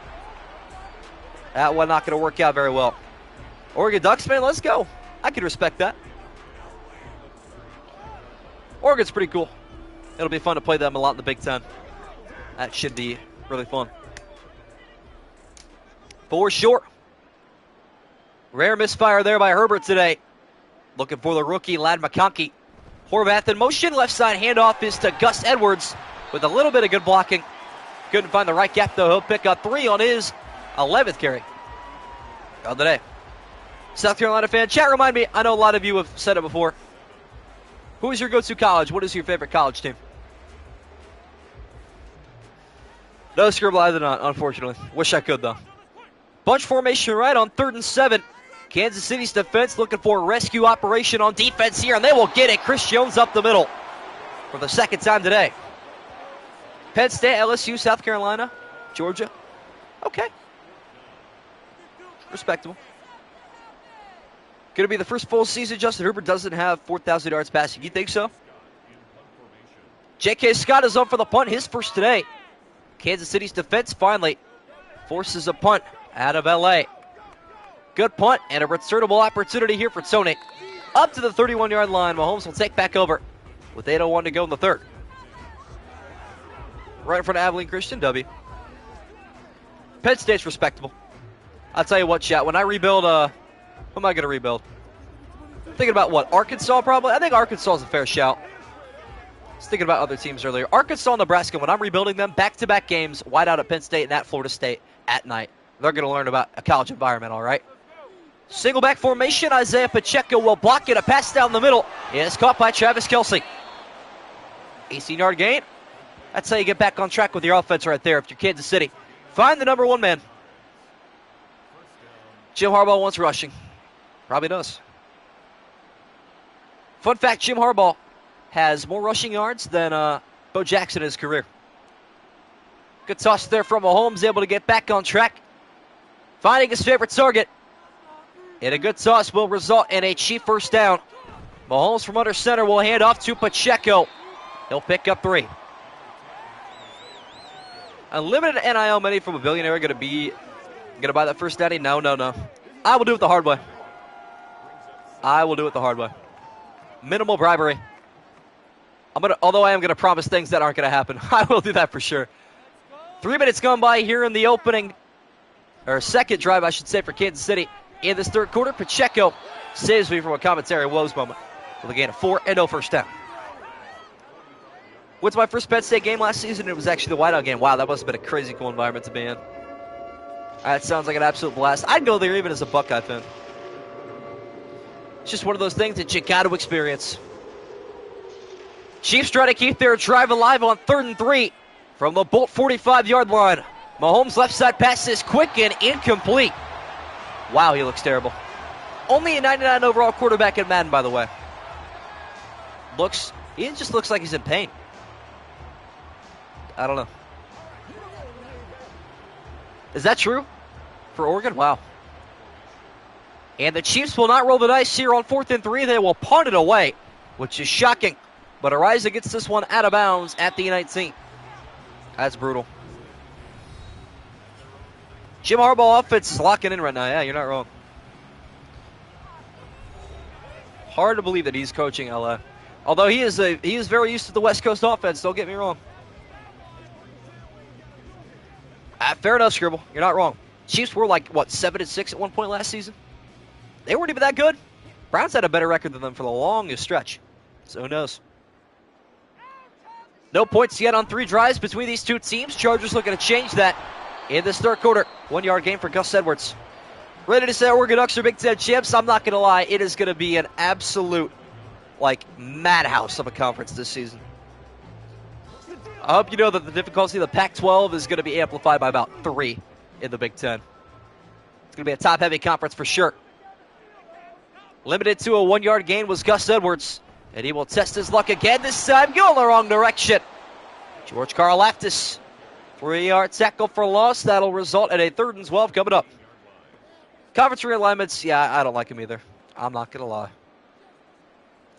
That one not going to work out very well. Oregon Ducks, man, let's go. I can respect that. Oregon's pretty cool. It'll be fun to play them a lot in the Big Ten. That should be really fun. 4 short. Rare misfire there by Herbert today. Looking for the rookie, Ladd McConkey. Horvath in motion. Left side handoff is to Gus Edwards with a little bit of good blocking. Couldn't find the right gap, though. He'll pick up 3 on his 11th carry of the day. South Carolina fan, chat, remind me, I know a lot of you have said it before. Who is your go-to college? What is your favorite college team? No scribble either not, unfortunately. Wish I could, though. Bunch formation right on 3rd and 7. Kansas City's defense looking for a rescue operation on defense here, and they will get it. Chris Jones up the middle for the 2nd time today. Penn State, LSU, South Carolina, Georgia. Okay. Respectable. Going to be the first full season Justin Herbert doesn't have 4,000 yards passing. You think so? J.K. Scott is up for the punt, his first today. Kansas City's defense finally forces a punt out of L.A. Good punt and a returnable opportunity here for Tony. Up to the 31-yard line. Mahomes will take back over with 8:01 to go in the 3rd. Right in front of Abilene Christian, W. Penn State's respectable. I'll tell you what, chat. When I rebuild, who am I going to rebuild? Thinking about what? Arkansas, probably? I think Arkansas is a fair shout. I was thinking about other teams earlier. Arkansas and Nebraska, when I'm rebuilding them, back-to-back games, wide out at Penn State and at Florida State at night. They're going to learn about a college environment, all right? Single back formation. Isaiah Pacheco will block it. A pass down the middle. It is caught by Travis Kelce. 18-yard gain. That's how you get back on track with your offense right there if you're Kansas City. Find the number 1 man. Jim Harbaugh wants rushing. Probably does. Fun fact, Jim Harbaugh has more rushing yards than Bo Jackson in his career. Good toss there from Mahomes, able to get back on track. Finding his favorite target. And a good toss will result in a Chief first down. Mahomes from under center will hand off to Pacheco. He'll pick up 3. Unlimited NIL money from a billionaire going to buy that first daddy? No. I will do it the hard way. Minimal bribery. Although I am going to promise things that aren't going to happen. I will do that for sure. 3 minutes gone by here in the second drive, I should say, for Kansas City. In this 3rd quarter, Pacheco saves me from a commentary woes moment with a gain of 4 and no first down. Went to my first Penn State game last season. It was actually the whiteout game. Wow, that must have been a crazy cool environment to be in. That sounds like an absolute blast. I'd go there even as a Buckeye fan. It's just one of those things that you got to experience. Chiefs try to keep their drive alive on 3rd and 3 from the Bolt 45-yard line. Mahomes' left side pass is quick and incomplete. Wow, he looks terrible. Only a 99 overall quarterback in Madden, by the way. He just looks like he's in pain. I don't know. Is that true for Oregon? Wow. And the Chiefs will not roll the dice here on 4th and 3. They will punt it away, which is shocking. But Ariza gets this one out of bounds at the 19. That's brutal. Jim Harbaugh offense is locking in right now. Yeah, you're not wrong. Hard to believe that he's coaching LA. Although he is very used to the West Coast offense, don't get me wrong. Fair enough, Scribble. You're not wrong. Chiefs were like, 7-6 at one point last season? They weren't even that good. Browns had a better record than them for the longest stretch. So who knows? No points yet on 3 drives between these two teams. Chargers looking to change that in this 3rd quarter. 1-yard gain for Gus Edwards. Ready to say Oregon Ducks are Big Ten champs? I'm not going to lie. It is going to be an absolute, madhouse of a conference this season. I hope you know that the difficulty of the Pac-12 is going to be amplified by about 3 in the Big Ten. It's going to be a top-heavy conference for sure. Limited to a 1-yard gain was Gus Edwards. And he will test his luck again this time. Go in the wrong direction. George Karlaftis. 3-yard tackle for loss. That'll result in a 3rd and 12 coming up. Conference realignments, yeah, I don't like them either. I'm not going to lie.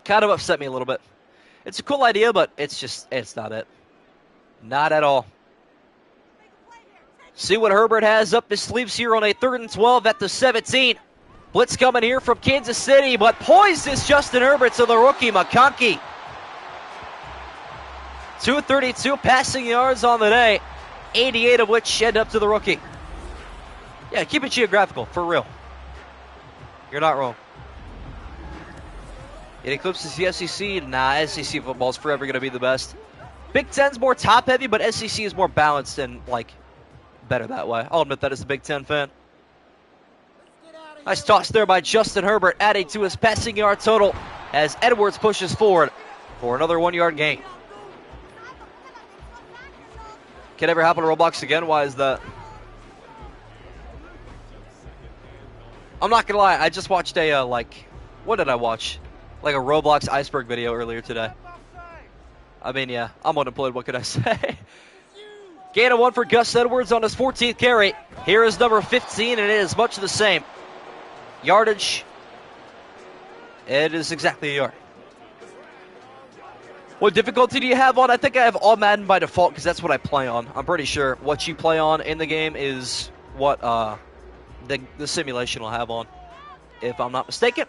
Kind of upset me a little bit. It's a cool idea, but it's not it. Not at all. See what Herbert has up his sleeves here on a 3rd and 12 at the 17. Blitz coming here from Kansas City, but poised is Justin Herbert to the rookie, McConkey. 232 passing yards on the day, 88 of which end up to the rookie. Yeah, keep it geographical, for real. You're not wrong. It eclipses the SEC. Nah, SEC football is forever going to be the best. Big Ten's more top-heavy, but SEC is more balanced and, like, better that way. I'll admit that as a Big Ten fan. Nice toss there by Justin Herbert, adding to his passing yard total as Edwards pushes forward for another 1-yard gain. Can ever happen to Roblox again? Why is that? I'm not going to lie. I just watched a, what did I watch? Like a Roblox iceberg video earlier today. I mean, yeah, I'm unemployed. What could I say? Gain of 1 for Gus Edwards on his 14th carry. Here is number 15, and it is much the same. Yardage, it is exactly a yard. What difficulty do you have on? I think I have all Madden by default because that's what I play on. I'm pretty sure what you play on in the game is what the simulation will have on, if I'm not mistaken.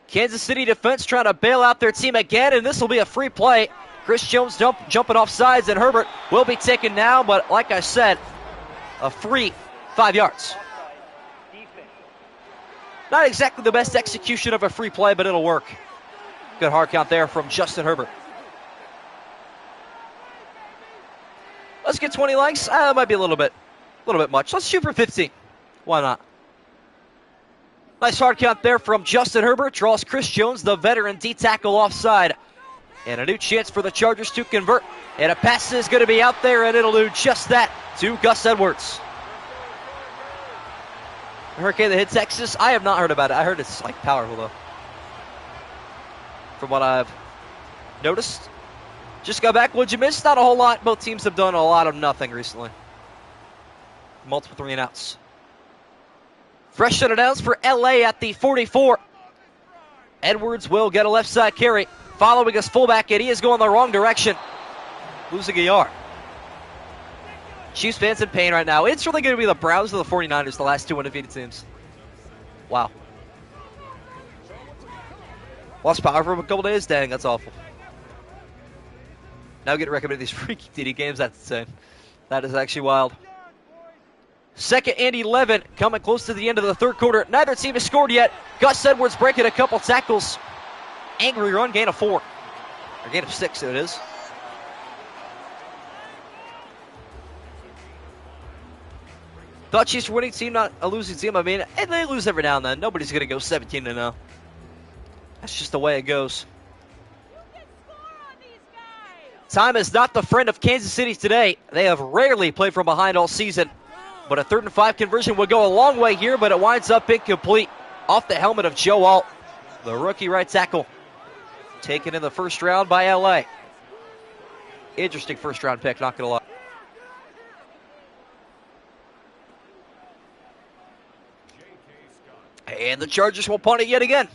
Kansas City defense trying to bail out their team again, and this will be a free play. Chris Jones jumping off sides, and Herbert will be taken down, but like I said, a free 5 yards. Not exactly the best execution of a free play, but it'll work. Good hard count there from Justin Herbert. Let's get 20 likes. That might be a little bit much. Let's shoot for 15. Why not? Nice hard count there from Justin Herbert. Draws Chris Jones, the veteran D-tackle, offside. And a new chance for the Chargers to convert. And a pass is going to be out there, and it'll do just that to Gus Edwards. Hurricane that hit Texas. I have not heard about it. I heard it's like powerful though, from what I've noticed. Just got back. What'd you miss? Not a whole lot. Both teams have done a lot of nothing recently. Multiple 3-and-outs. Fresh set of downs for LA at the 44. Edwards will get a left side carry. Following his fullback, and he is going the wrong direction. Losing a yard. Chiefs fans in pain right now. It's really going to be the Browns or the 49ers, the last 2 undefeated teams. Wow. Lost power for a couple days? Dang, that's awful. Now getting recommended these freaky TD games? That's insane. That is actually wild. 2nd and 11, coming close to the end of the 3rd quarter. Neither team has scored yet. Gus Edwards breaking a couple tackles. Angry run, gain of 4. Or gain of 6, it is. Thought Chiefs were winning team, not a losing team. I mean, and they lose every now and then. Nobody's going to go 17-0. That's just the way it goes. Time is not the friend of Kansas City today. They have rarely played from behind all season. But a 3rd and 5 conversion would go a long way here, but it winds up incomplete. Off the helmet of Joe Alt, the rookie right tackle. Taken in the 1st round by LA. Interesting 1st round pick, not going to lie. And the Chargers will punt it yet again.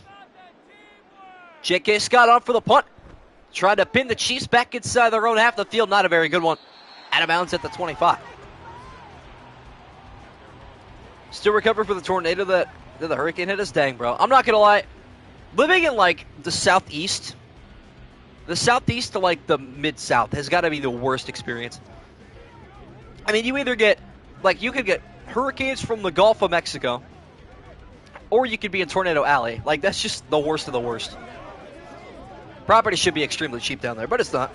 J.K. Scott on for the punt. Trying to pin the Chiefs back inside their own half of the field. Not a very good one. Out of bounds at the 25. Still recovering from the tornado that the hurricane hit us. Dang, bro. I'm not going to lie. Living in, like, the southeast to, like, the mid-south has got to be the worst experience. I mean, you either get, like, you could get hurricanes from the Gulf of Mexico, or you could be in Tornado Alley. Like, that's just the worst of the worst. Property should be extremely cheap down there, but it's not.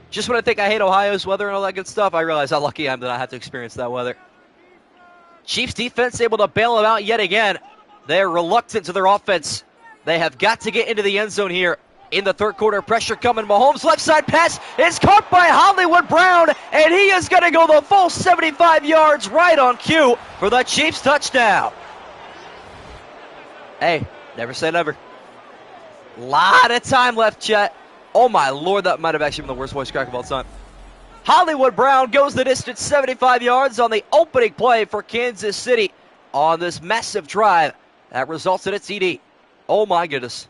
Just when I think I hate Ohio's weather and all that good stuff, I realize how lucky I am that I have to experience that weather. Chiefs defense able to bail them out yet again. They're reluctant to their offense. They have got to get into the end zone here in the 3rd quarter. Pressure coming. Mahomes' left side pass is caught by Hollywood Brown, and he is going to go the full 75 yards right on cue for the Chiefs touchdown. Hey, never say never. Lot of time left, chat. Oh, my Lord, that might have actually been the worst voice crack of all time. Hollywood Brown goes the distance, 75 yards on the opening play for Kansas City. on this massive drive that results in a TD. Oh my goodness.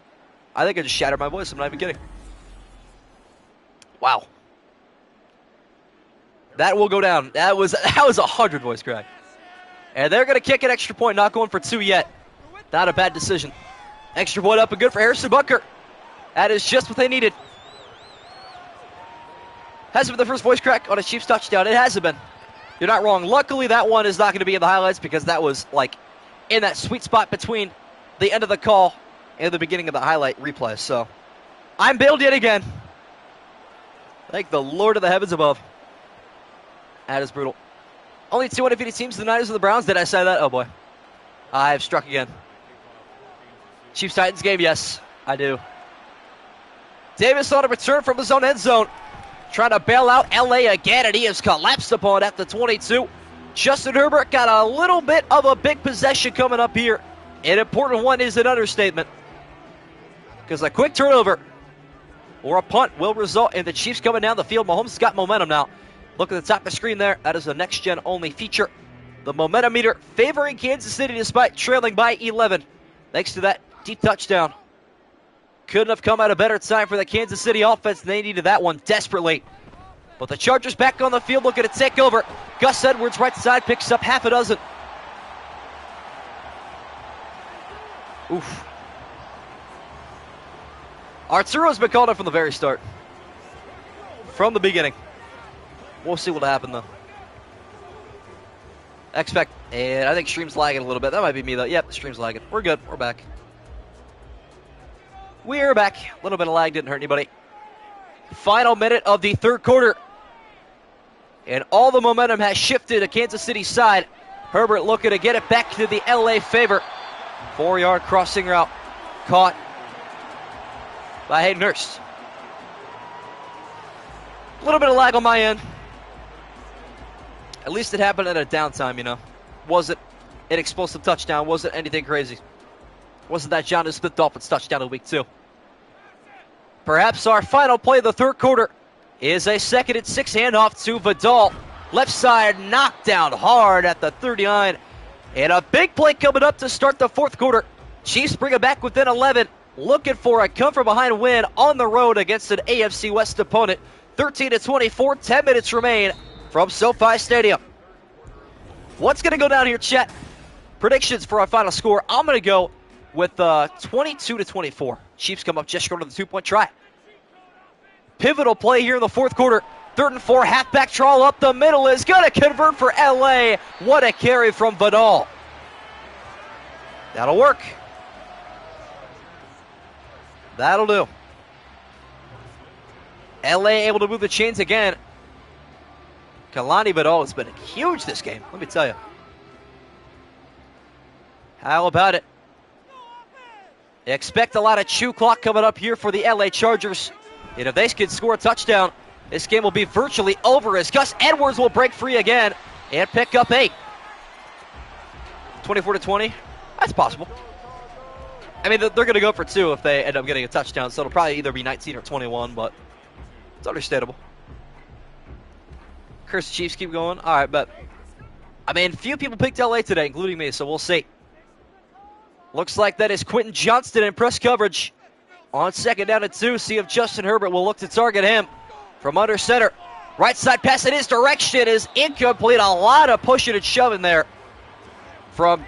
I think I just shattered my voice. I'm not even kidding. Wow. That will go down. That was 100 voice crack. And they're going to kick an extra point, not going for 2 yet. Not a bad decision. Extra point up and good for Harrison Butker. That is just what they needed. Has it been the first voice crack on a Chiefs touchdown? It hasn't been. You're not wrong. Luckily, that one is not going to be in the highlights because that was like in that sweet spot between the end of the call and the beginning of the highlight replay. So I'm bailed yet again. Thank the Lord of the heavens above. That is brutal. Only 2 undefeated teams, the Niners and the Browns. Did I say that? Oh boy. I have struck again. Chiefs-Titans game, yes, I do. Davis on a return from his own end zone. Trying to bail out LA again, and he is collapsed upon at the 22. Justin Herbert got a little bit of a big possession coming up here. An important one is an understatement. Because a quick turnover or a punt will result in the Chiefs coming down the field. Mahomes has got momentum now. Look at the top of the screen there. That is a next-gen only feature. The momentum meter favoring Kansas City despite trailing by 11. Thanks to that deep touchdown. Couldn't have come at a better time for the Kansas City offense. They needed that one desperately. But the Chargers back on the field looking to take over. Gus Edwards right side picks up half a dozen. Oof. Arturo's been called up from the very start. From the beginning. We'll see what happened though. And I think stream's lagging a little bit. That might be me though. Yep, the stream's lagging. We're good. We're back. We're back. A little bit of lag didn't hurt anybody. Final minute of the third quarter. And all the momentum has shifted to Kansas City's side. Herbert looking to get it back to the LA favor. 4-yard crossing route. Caught by Hayden Hurst. A little bit of lag on my end. At least it happened at a downtime, you know. Wasn't an explosive touchdown. Wasn't anything crazy. Wasn't that John Smith Dolphins touchdown of week 2. Perhaps our final play of the third quarter is a 2nd and 6 handoff to Vidal. Left side knocked down hard at the 39. And a big play coming up to start the fourth quarter. Chiefs bring it back within 11. Looking for a come-from-behind win on the road against an AFC West opponent. 13-24, 10 minutes remain from SoFi Stadium. What's going to go down here, chat? Predictions for our final score. I'm going to go with 22-24. Chiefs come up just short of the 2-point try. Pivotal play here in the fourth quarter. 3rd and 4, halfback trawl up the middle is going to convert for LA. What a carry from Vidal. That'll work. That'll do. LA able to move the chains again. Kalani Vidal has been huge this game, let me tell you. How about it? Expect a lot of chew clock coming up here for the LA Chargers. And if they can score a touchdown, this game will be virtually over as Gus Edwards will break free again and pick up 8. 24-20, that's possible. I mean, they're going to go for 2 if they end up getting a touchdown, so it'll probably either be 19 or 21, but it's understandable. Curse the Chiefs keep going. All right, but I mean, few people picked LA today, including me, so we'll see. Looks like that is Quentin Johnston in press coverage on 2nd down and 2. See if Justin Herbert will look to target him from under center. Right side pass in his direction is incomplete. A lot of pushing and shoving there from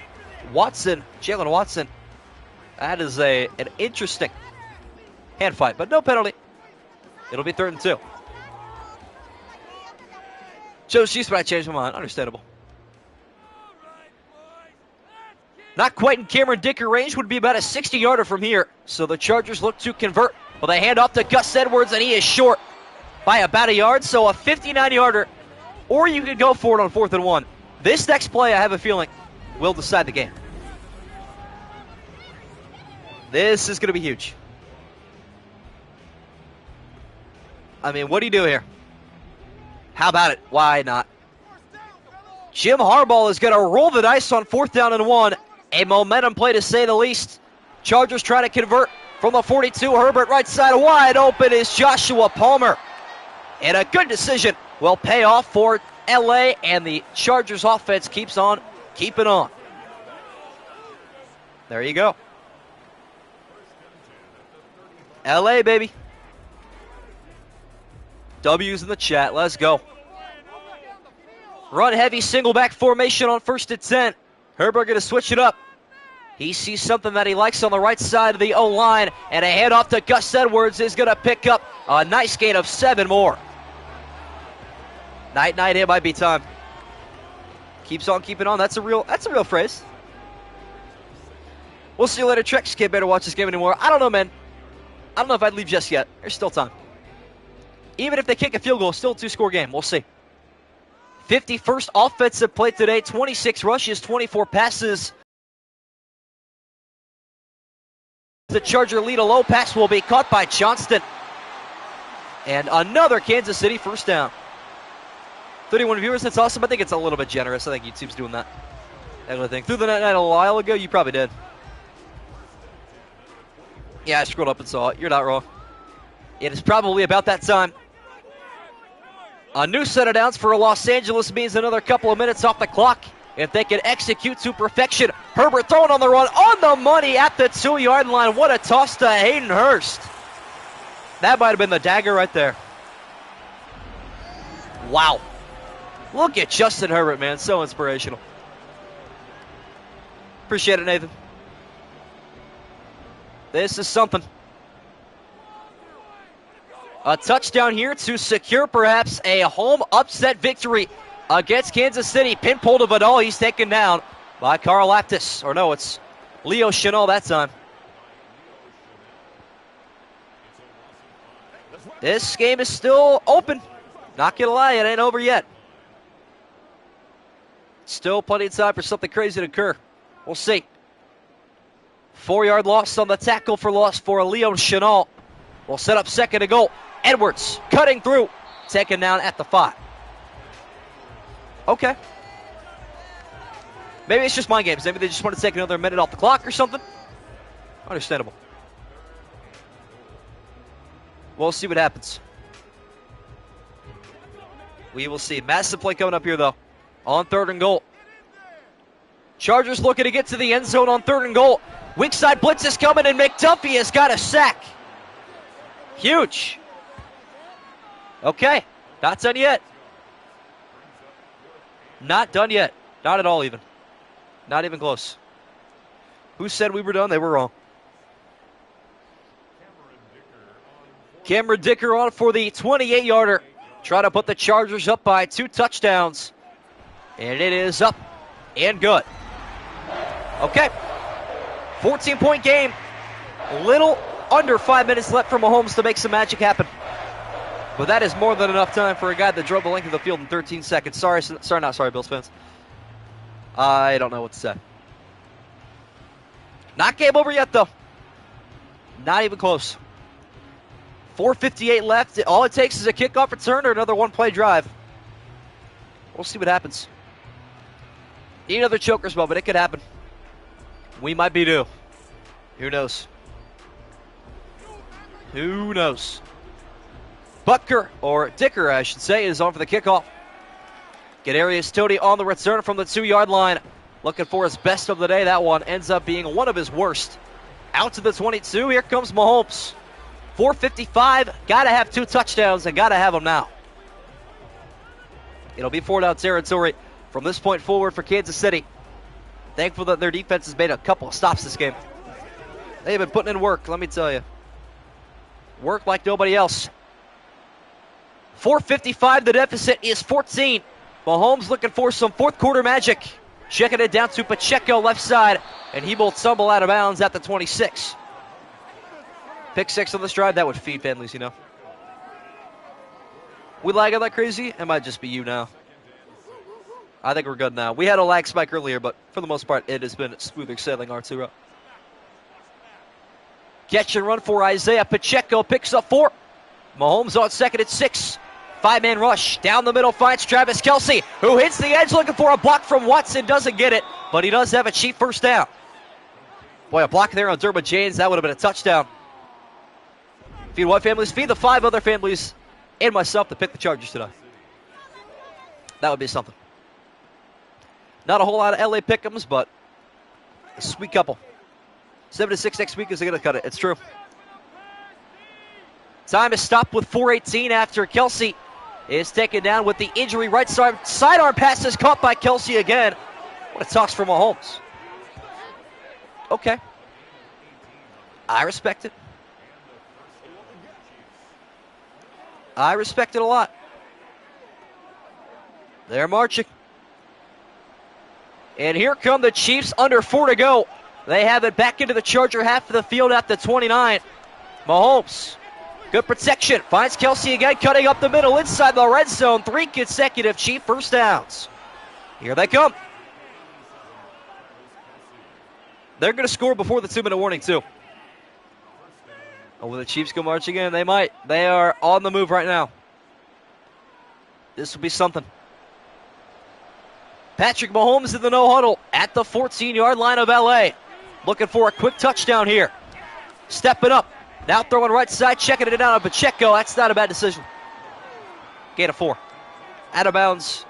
Watson, Jalen Watson. That is an interesting hand fight, but no penalty. It'll be 3rd and 2. Joe Chiefs, but I changed my mind. Understandable. Not quite in Cameron Dicker range, would be about a 60-yarder from here. So the Chargers look to convert. Well, they hand off to Gus Edwards, and he is short by about a yard. So a 59-yarder, or you could go for it on 4th and 1. This next play, I have a feeling, will decide the game. This is going to be huge. I mean, what do you do here? How about it? Why not? Jim Harbaugh is going to roll the dice on 4th down and 1. A momentum play to say the least. Chargers trying to convert from the 42. Herbert right side wide open is Joshua Palmer. And a good decision will pay off for LA, and the Chargers offense keeps on keeping on. There you go. LA, baby. W's in the chat. Let's go. Run heavy single back formation on 1st and 10. Herbert going to switch it up. He sees something that he likes on the right side of the O-line, and a handoff to Gus Edwards is going to pick up a nice gain of 7 more. Night, night, it might be time. Keeps on keeping on. That's a real phrase. We'll see you later, Trex. Can't better watch this game anymore. I don't know, man. I don't know if I'd leave just yet. There's still time. Even if they kick a field goal, still a 2-score game. We'll see. 51st offensive play today. 26 rushes, 24 passes. The Charger lead, a low pass will be caught by Johnston. And another Kansas City first down. 31 viewers, that's awesome. I think it's a little bit generous. I think YouTube's doing that. I think through the night a while ago, you probably did. Yeah, I scrolled up and saw it. You're not wrong. It is probably about that time. A new set of downs for Los Angeles means another couple of minutes off the clock. If they can execute to perfection, Herbert throwing on the run, on the money at the 2-yard line. What a toss to Hayden Hurst. That might have been the dagger right there. Wow. Look at Justin Herbert, man. So inspirational. Appreciate it, Nathan. This is something. A touchdown here to secure perhaps a home upset victory against Kansas City. Pinpoint of Vidal. He's taken down by Carl Aptis. Or no, it's Leo Chenal that time. This game is still open. Not going to lie, it ain't over yet. Still plenty of time for something crazy to occur. We'll see. 4-yard loss on the tackle for loss for Leo Chenal. We'll set up 2nd and goal. Edwards cutting through. Taken down at the 5. Okay. Maybe it's just mind games. Maybe they just want to take another minute off the clock or something. Understandable. We'll see what happens. We will see. Massive play coming up here, though. On 3rd and goal. Chargers looking to get to the end zone on 3rd and goal. Weak side blitz is coming, and McDuffie has got a sack. Huge. Okay. Not done yet. Not done yet. Not at all, even. Not even close. Who said we were done? They were wrong. Cameron Dicker on for the 28-yarder. Trying to put the Chargers up by 2 touchdowns. And it is up and good. Okay. 14-point game. Little under 5 minutes left for Mahomes to make some magic happen. But that is more than enough time for a guy that drove the length of the field in 13 seconds. Sorry, Bills fans. I don't know what to say. Not game over yet, though. Not even close. 4:58 left. All it takes is a kickoff return or another one-play drive. We'll see what happens. Need another choker's moment. It could happen. We might be due. Who knows? Who knows? Butker, or Dicker, I should say, is on for the kickoff. Kadarius Toney on the return from the 2-yard line. Looking for his best of the day. That one ends up being one of his worst. Out to the 22. Here comes Mahomes. 4:55. Got to have 2 touchdowns and got to have them now. It'll be 4-down territory from this point forward for Kansas City. Thankful that their defense has made a couple of stops this game. They've been putting in work, let me tell you. Work like nobody else. 4:55, the deficit is 14. Mahomes looking for some fourth quarter magic. Checking it down to Pacheco left side, and he will tumble out of bounds at the 26. Pick 6 on this drive, that would feed families, you know. We lagging like crazy? It might just be you now. I think we're good now. We had a lag spike earlier, but for the most part, it has been smoother sailing R2. Catch and run for Isaiah Pacheco. Picks up 4. Mahomes on 2nd and 6. 5-man rush. Down the middle finds Travis Kelce, who hits the edge looking for a block from Watson. Doesn't get it, but he does have a cheap first down. Boy, a block there on Derwin James. That would have been a touchdown. Feed what families? Feed the 5 other families and myself to pick the Chargers today. That would be something. Not a whole lot of LA pick'ems, but a sweet couple. 7 to 6 next week is going to cut it. It's true. Time is stopped with 4:18 after Kelsey is taken down with the injury. Right sidearm pass is caught by Kelsey again. What a toss from Mahomes. Okay. I respect it. I respect it a lot. They're marching. And here come the Chiefs under 4 to go. They have it back into the Charger half of the field at the 29. Mahomes, good protection. Finds Kelsey again, cutting up the middle inside the red zone. 3 consecutive Chief first downs. Here they come. They're going to score before the 2-minute warning, too. Oh, will the Chiefs go marching in? They might. They are on the move right now. This will be something. Patrick Mahomes in the no huddle at the 14-yard line of LA. Looking for a quick touchdown here. Stepping up. Now throwing right side, checking it down on Pacheco. That's not a bad decision. Gain of 4. Out of bounds.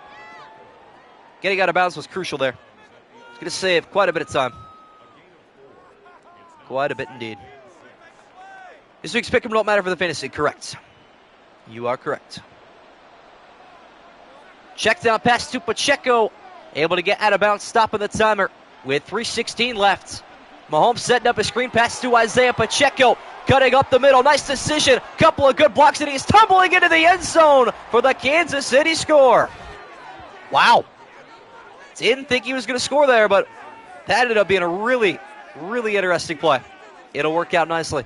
Getting out of bounds was crucial there. It's going to save quite a bit of time. Quite a bit indeed. This week's pick 'em don't matter for the fantasy. Correct. You are correct. Check down pass to Pacheco. Able to get out of bounds, stopping the timer with 3:16 left. Mahomes setting up a screen pass to Isaiah Pacheco. Cutting up the middle. Nice decision. Couple of good blocks, and he's tumbling into the end zone for the Kansas City score. Wow. Didn't think he was going to score there, but that ended up being a really, really interesting play. It'll work out nicely.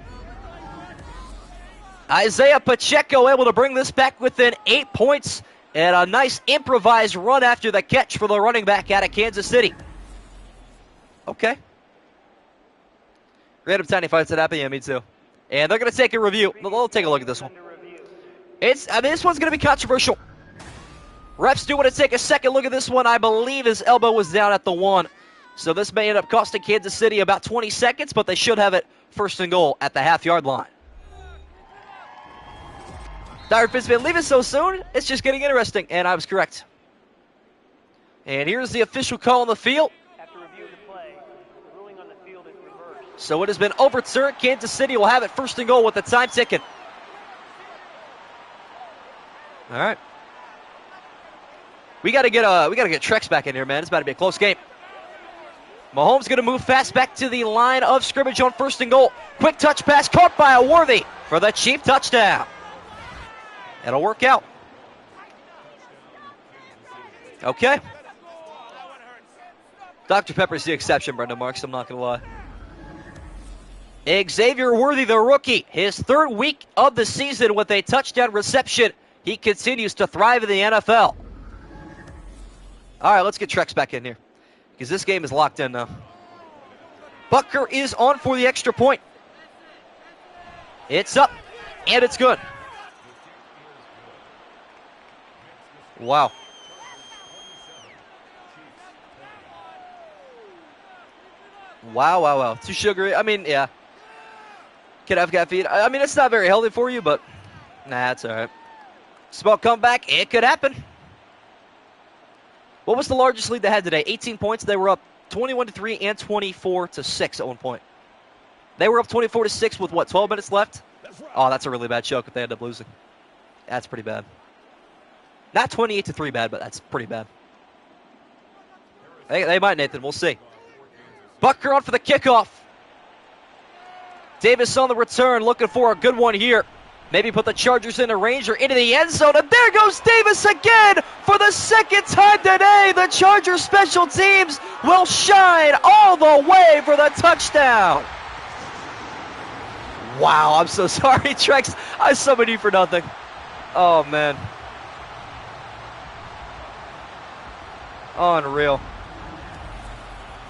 Isaiah Pacheco able to bring this back within 8 points, and a nice improvised run after the catch for the running back out of Kansas City. Okay. Random tiny fights that happen, yeah, me too. And they're going to take a review. They'll take a look at this one. This one's going to be controversial. Refs do want to take a second look at this one. I believe his elbow was down at the 1. So this may end up costing Kansas City about 20 seconds, but they should have it first and goal at the half-yard line. Darius Davis been leaving so soon, it's just getting interesting, and I was correct. And here's the official call on the field. After reviewing the play, the ruling on the field is reversed. So it has been overturned. Kansas City will have it first and goal with the time ticking. All right. We gotta get Trex back in here, man. It's about to be a close game. Mahomes gonna move fast back to the line of scrimmage on first and goal. Quick touch pass caught by a Worthy for the Chief touchdown. It'll work out. Okay. Dr. Pepper's the exception, Brenda Marks. I'm not going to lie. Xavier Worthy, the rookie, his 3rd week of the season with a touchdown reception. He continues to thrive in the NFL. All right, let's get Trex back in here because this game is locked in now. Butker is on for the extra point. It's up, and it's good. Wow. Wow. Too sugary. I mean, yeah. Can have caffeine. I mean, it's not very healthy for you, but nah, it's all right. Small comeback. It could happen. What was the largest lead they had today? 18 points. They were up 21-3 and 24-6 at one point. They were up 24-6 with, what, 12 minutes left? Oh, that's a really bad choke if they end up losing. That's pretty bad. Not 28-3 bad, but that's pretty bad. They might, Nathan. We'll see. Butker on for the kickoff. Davis on the return, looking for a good one here. Maybe put the Chargers into range or into the end zone. And there goes Davis again for the 2nd time today. The Chargers special teams will shine all the way for the touchdown. Wow, I'm so sorry, Trex. I summoned you for nothing. Oh, man. Unreal.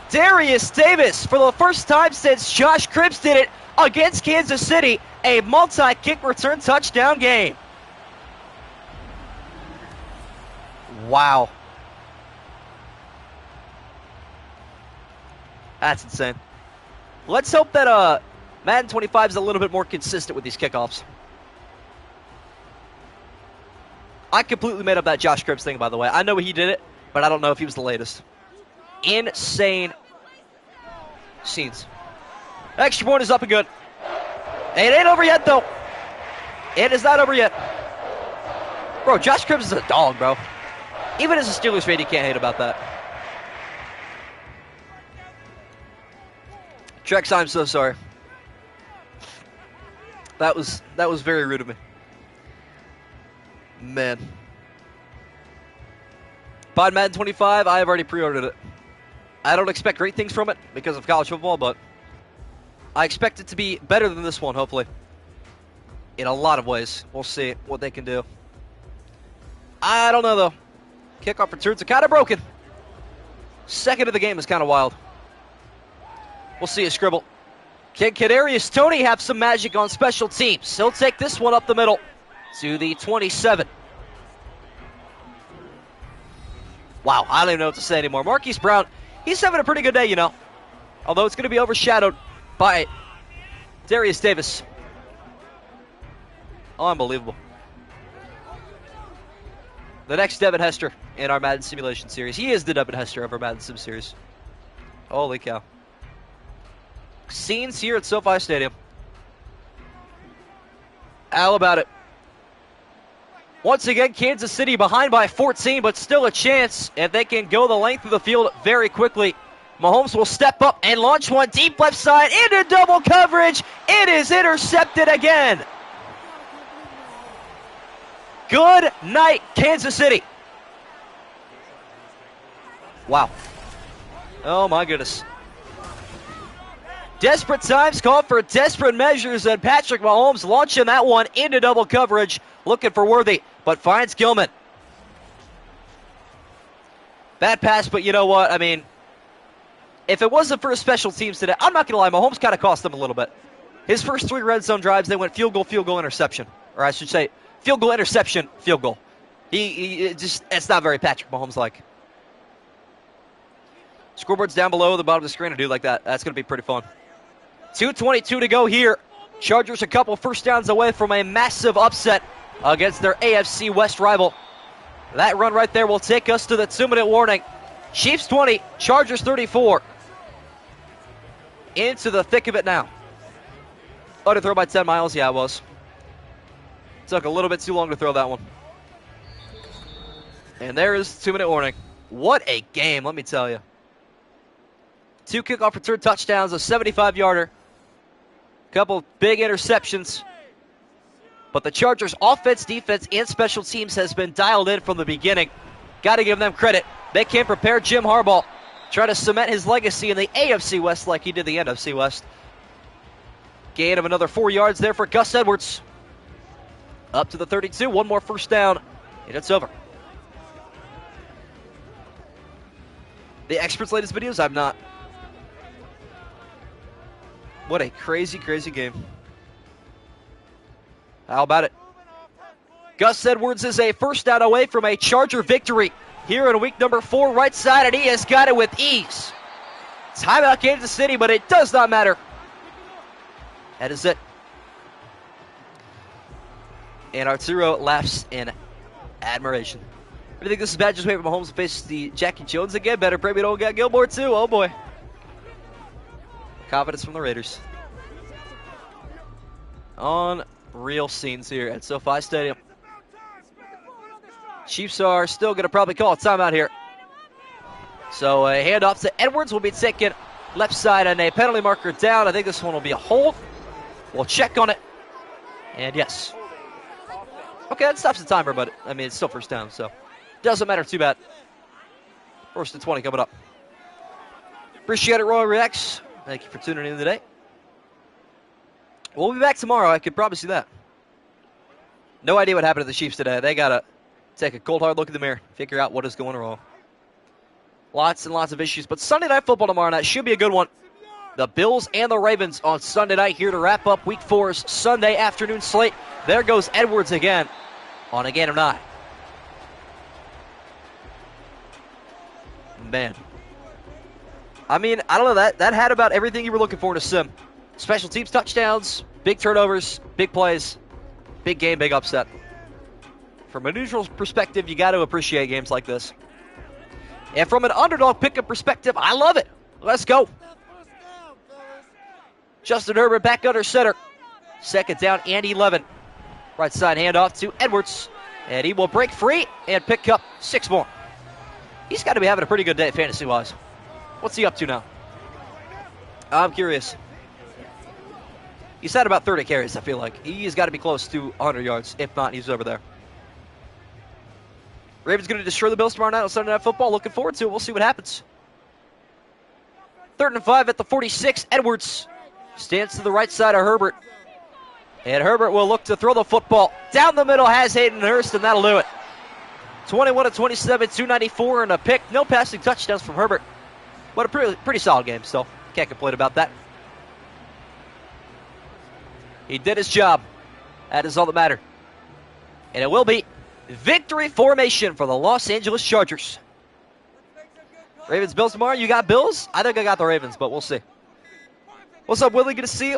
Darius Davis, for the first time since Josh Cribbs did it against Kansas City, a multi-kick return touchdown game. Wow. That's insane. Let's hope that Madden 25 is a little bit more consistent with these kickoffs. I completely made up that Josh Cribbs thing, by the way. I know he did it, but I don't know if he was the latest. Insane scenes. Extra point is up and good. It ain't over yet, though. It is not over yet. Bro, Josh Cribbs is a dog, bro. Even as a Steelers fan, you can't hate about that. Trex, I'm so sorry. That was very rude of me. Man. Pod Madden 25, I have already pre-ordered it. I don't expect great things from it because of college football, but I expect it to be better than this one, hopefully. In a lot of ways. We'll see what they can do. I don't know, though. Kickoff returns are kind of broken. Second of the game is kind of wild. We'll see a scribble. Can Kadarius Toney have some magic on special teams? He'll take this one up the middle to the 27. Wow, I don't even know what to say anymore. Marquise Brown, he's having a pretty good day, you know. Although it's going to be overshadowed by Darius Davis. Unbelievable. The next Devin Hester in our Madden Simulation Series. He is the Devin Hester of our Madden Sim Series. Holy cow. Scenes here at SoFi Stadium. How about it? Once again, Kansas City behind by 14, but still a chance if they can go the length of the field very quickly. Mahomes will step up and launch one deep left side into double coverage. It is intercepted again. Good night, Kansas City. Wow. Oh, my goodness. Desperate times call for desperate measures, and Patrick Mahomes launching that one into double coverage, looking for Worthy, but finds Gilman. Bad pass, but you know what? I mean, if it wasn't for his special teams today, I'm not going to lie, Mahomes kind of cost them a little bit. His first 3 red zone drives, they went field goal, interception. Or I should say, field goal, interception, field goal. It's not very Patrick Mahomes-like. Scoreboard's down below the bottom of the screen. I do like that. That's going to be pretty fun. 2:22 to go here. Chargers a couple first downs away from a massive upset against their AFC West rival. That run right there will take us to the 2-minute warning. Chiefs 20, Chargers 34. Into the thick of it now. Oh, to throw by 10 miles? Yeah, it was. Took a little bit too long to throw that one. And there is 2-minute warning. What a game, let me tell you. 2 kickoff return touchdowns, a 75-yarder. Couple big interceptions. But the Chargers' offense, defense, and special teams has been dialed in from the beginning. Got to give them credit. They can prepare Jim Harbaugh. Try to cement his legacy in the AFC West like he did the NFC West. Gain of another 4 yards there for Gus Edwards. Up to the 32. One more first down, and it's over. The experts' latest videos? I've not. What a crazy, crazy game. How about it? Gus Edwards is a first down away from a Charger victory here in week number 4, right side, and he has got it with ease. Timeout Kansas City, but it does not matter. That is it. And Arturo laughs in admiration. I think this is bad. Just wait for Mahomes to face the Jackie Jones again. Better pray we don't get Gilmore too. Oh boy. Confidence from the Raiders. Unreal scenes here at SoFi Stadium. Chiefs are still going to probably call a timeout here. So a handoff to Edwards will be taken left side and a penalty marker down. I think this one will be a hold. We'll check on it. And yes. Okay, that stops the timer, but I mean, it's still first down, so doesn't matter too bad. First and 20 coming up. Appreciate it, Royal Reacts. Thank you for tuning in today. We'll be back tomorrow. I could probably see that. No idea what happened to the Chiefs today. They got to take a cold, hard look in the mirror, figure out what is going wrong. Lots and lots of issues. But Sunday Night Football tomorrow night should be a good one. The Bills and the Ravens on Sunday night here to wrap up Week 4's Sunday afternoon slate. There goes Edwards again on a gain of 9. Man. I mean, I don't know, that had about everything you were looking for in a sim. Special teams touchdowns, big turnovers, big plays, big game, big upset. From a neutral perspective, you got to appreciate games like this. And from an underdog pickup perspective, I love it. Let's go. Justin Herbert back under center. Second down and 11. Right side handoff to Edwards. And he will break free and pick up 6 more. He's got to be having a pretty good day fantasy-wise. What's he up to now? I'm curious. He's had about 30 carries, I feel like. He's got to be close to 100 yards. If not, he's over there. Ravens going to destroy the Bills tomorrow night on Sunday Night Football. Looking forward to it. We'll see what happens. 3rd and 5 at the 46. Edwards stands to the right side of Herbert. And Herbert will look to throw the football. Down the middle has Hayden Hurst, and that'll do it. 21-27, 294, and a pick. No passing touchdowns from Herbert. What a pretty solid game still. Can't complain about that. He did his job. That is all that mattered. And it will be victory formation for the Los Angeles Chargers. Ravens, Bills tomorrow. You got Bills? I think I got the Ravens, but we'll see. What's up, Willie? Good to see you.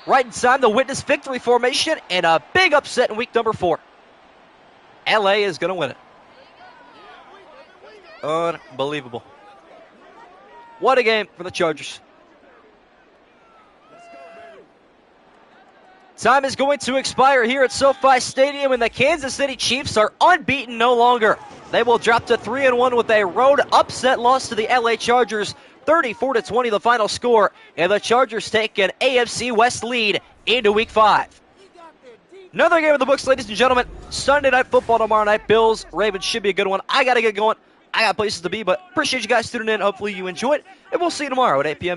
Right in time to witness victory formation and a big upset in week number 4. LA is going to win it. Unbelievable. What a game for the Chargers. Time is going to expire here at SoFi Stadium, and the Kansas City Chiefs are unbeaten no longer. They will drop to 3-1 with a road upset loss to the LA Chargers. 34-20 the final score, and the Chargers take an AFC West lead into Week 5. Another game of the books, ladies and gentlemen. Sunday Night Football tomorrow night. Bills, Ravens should be a good one. I got to get going. I got places to be, but appreciate you guys tuning in. Hopefully you enjoyed, and we'll see you tomorrow at 8 p.m.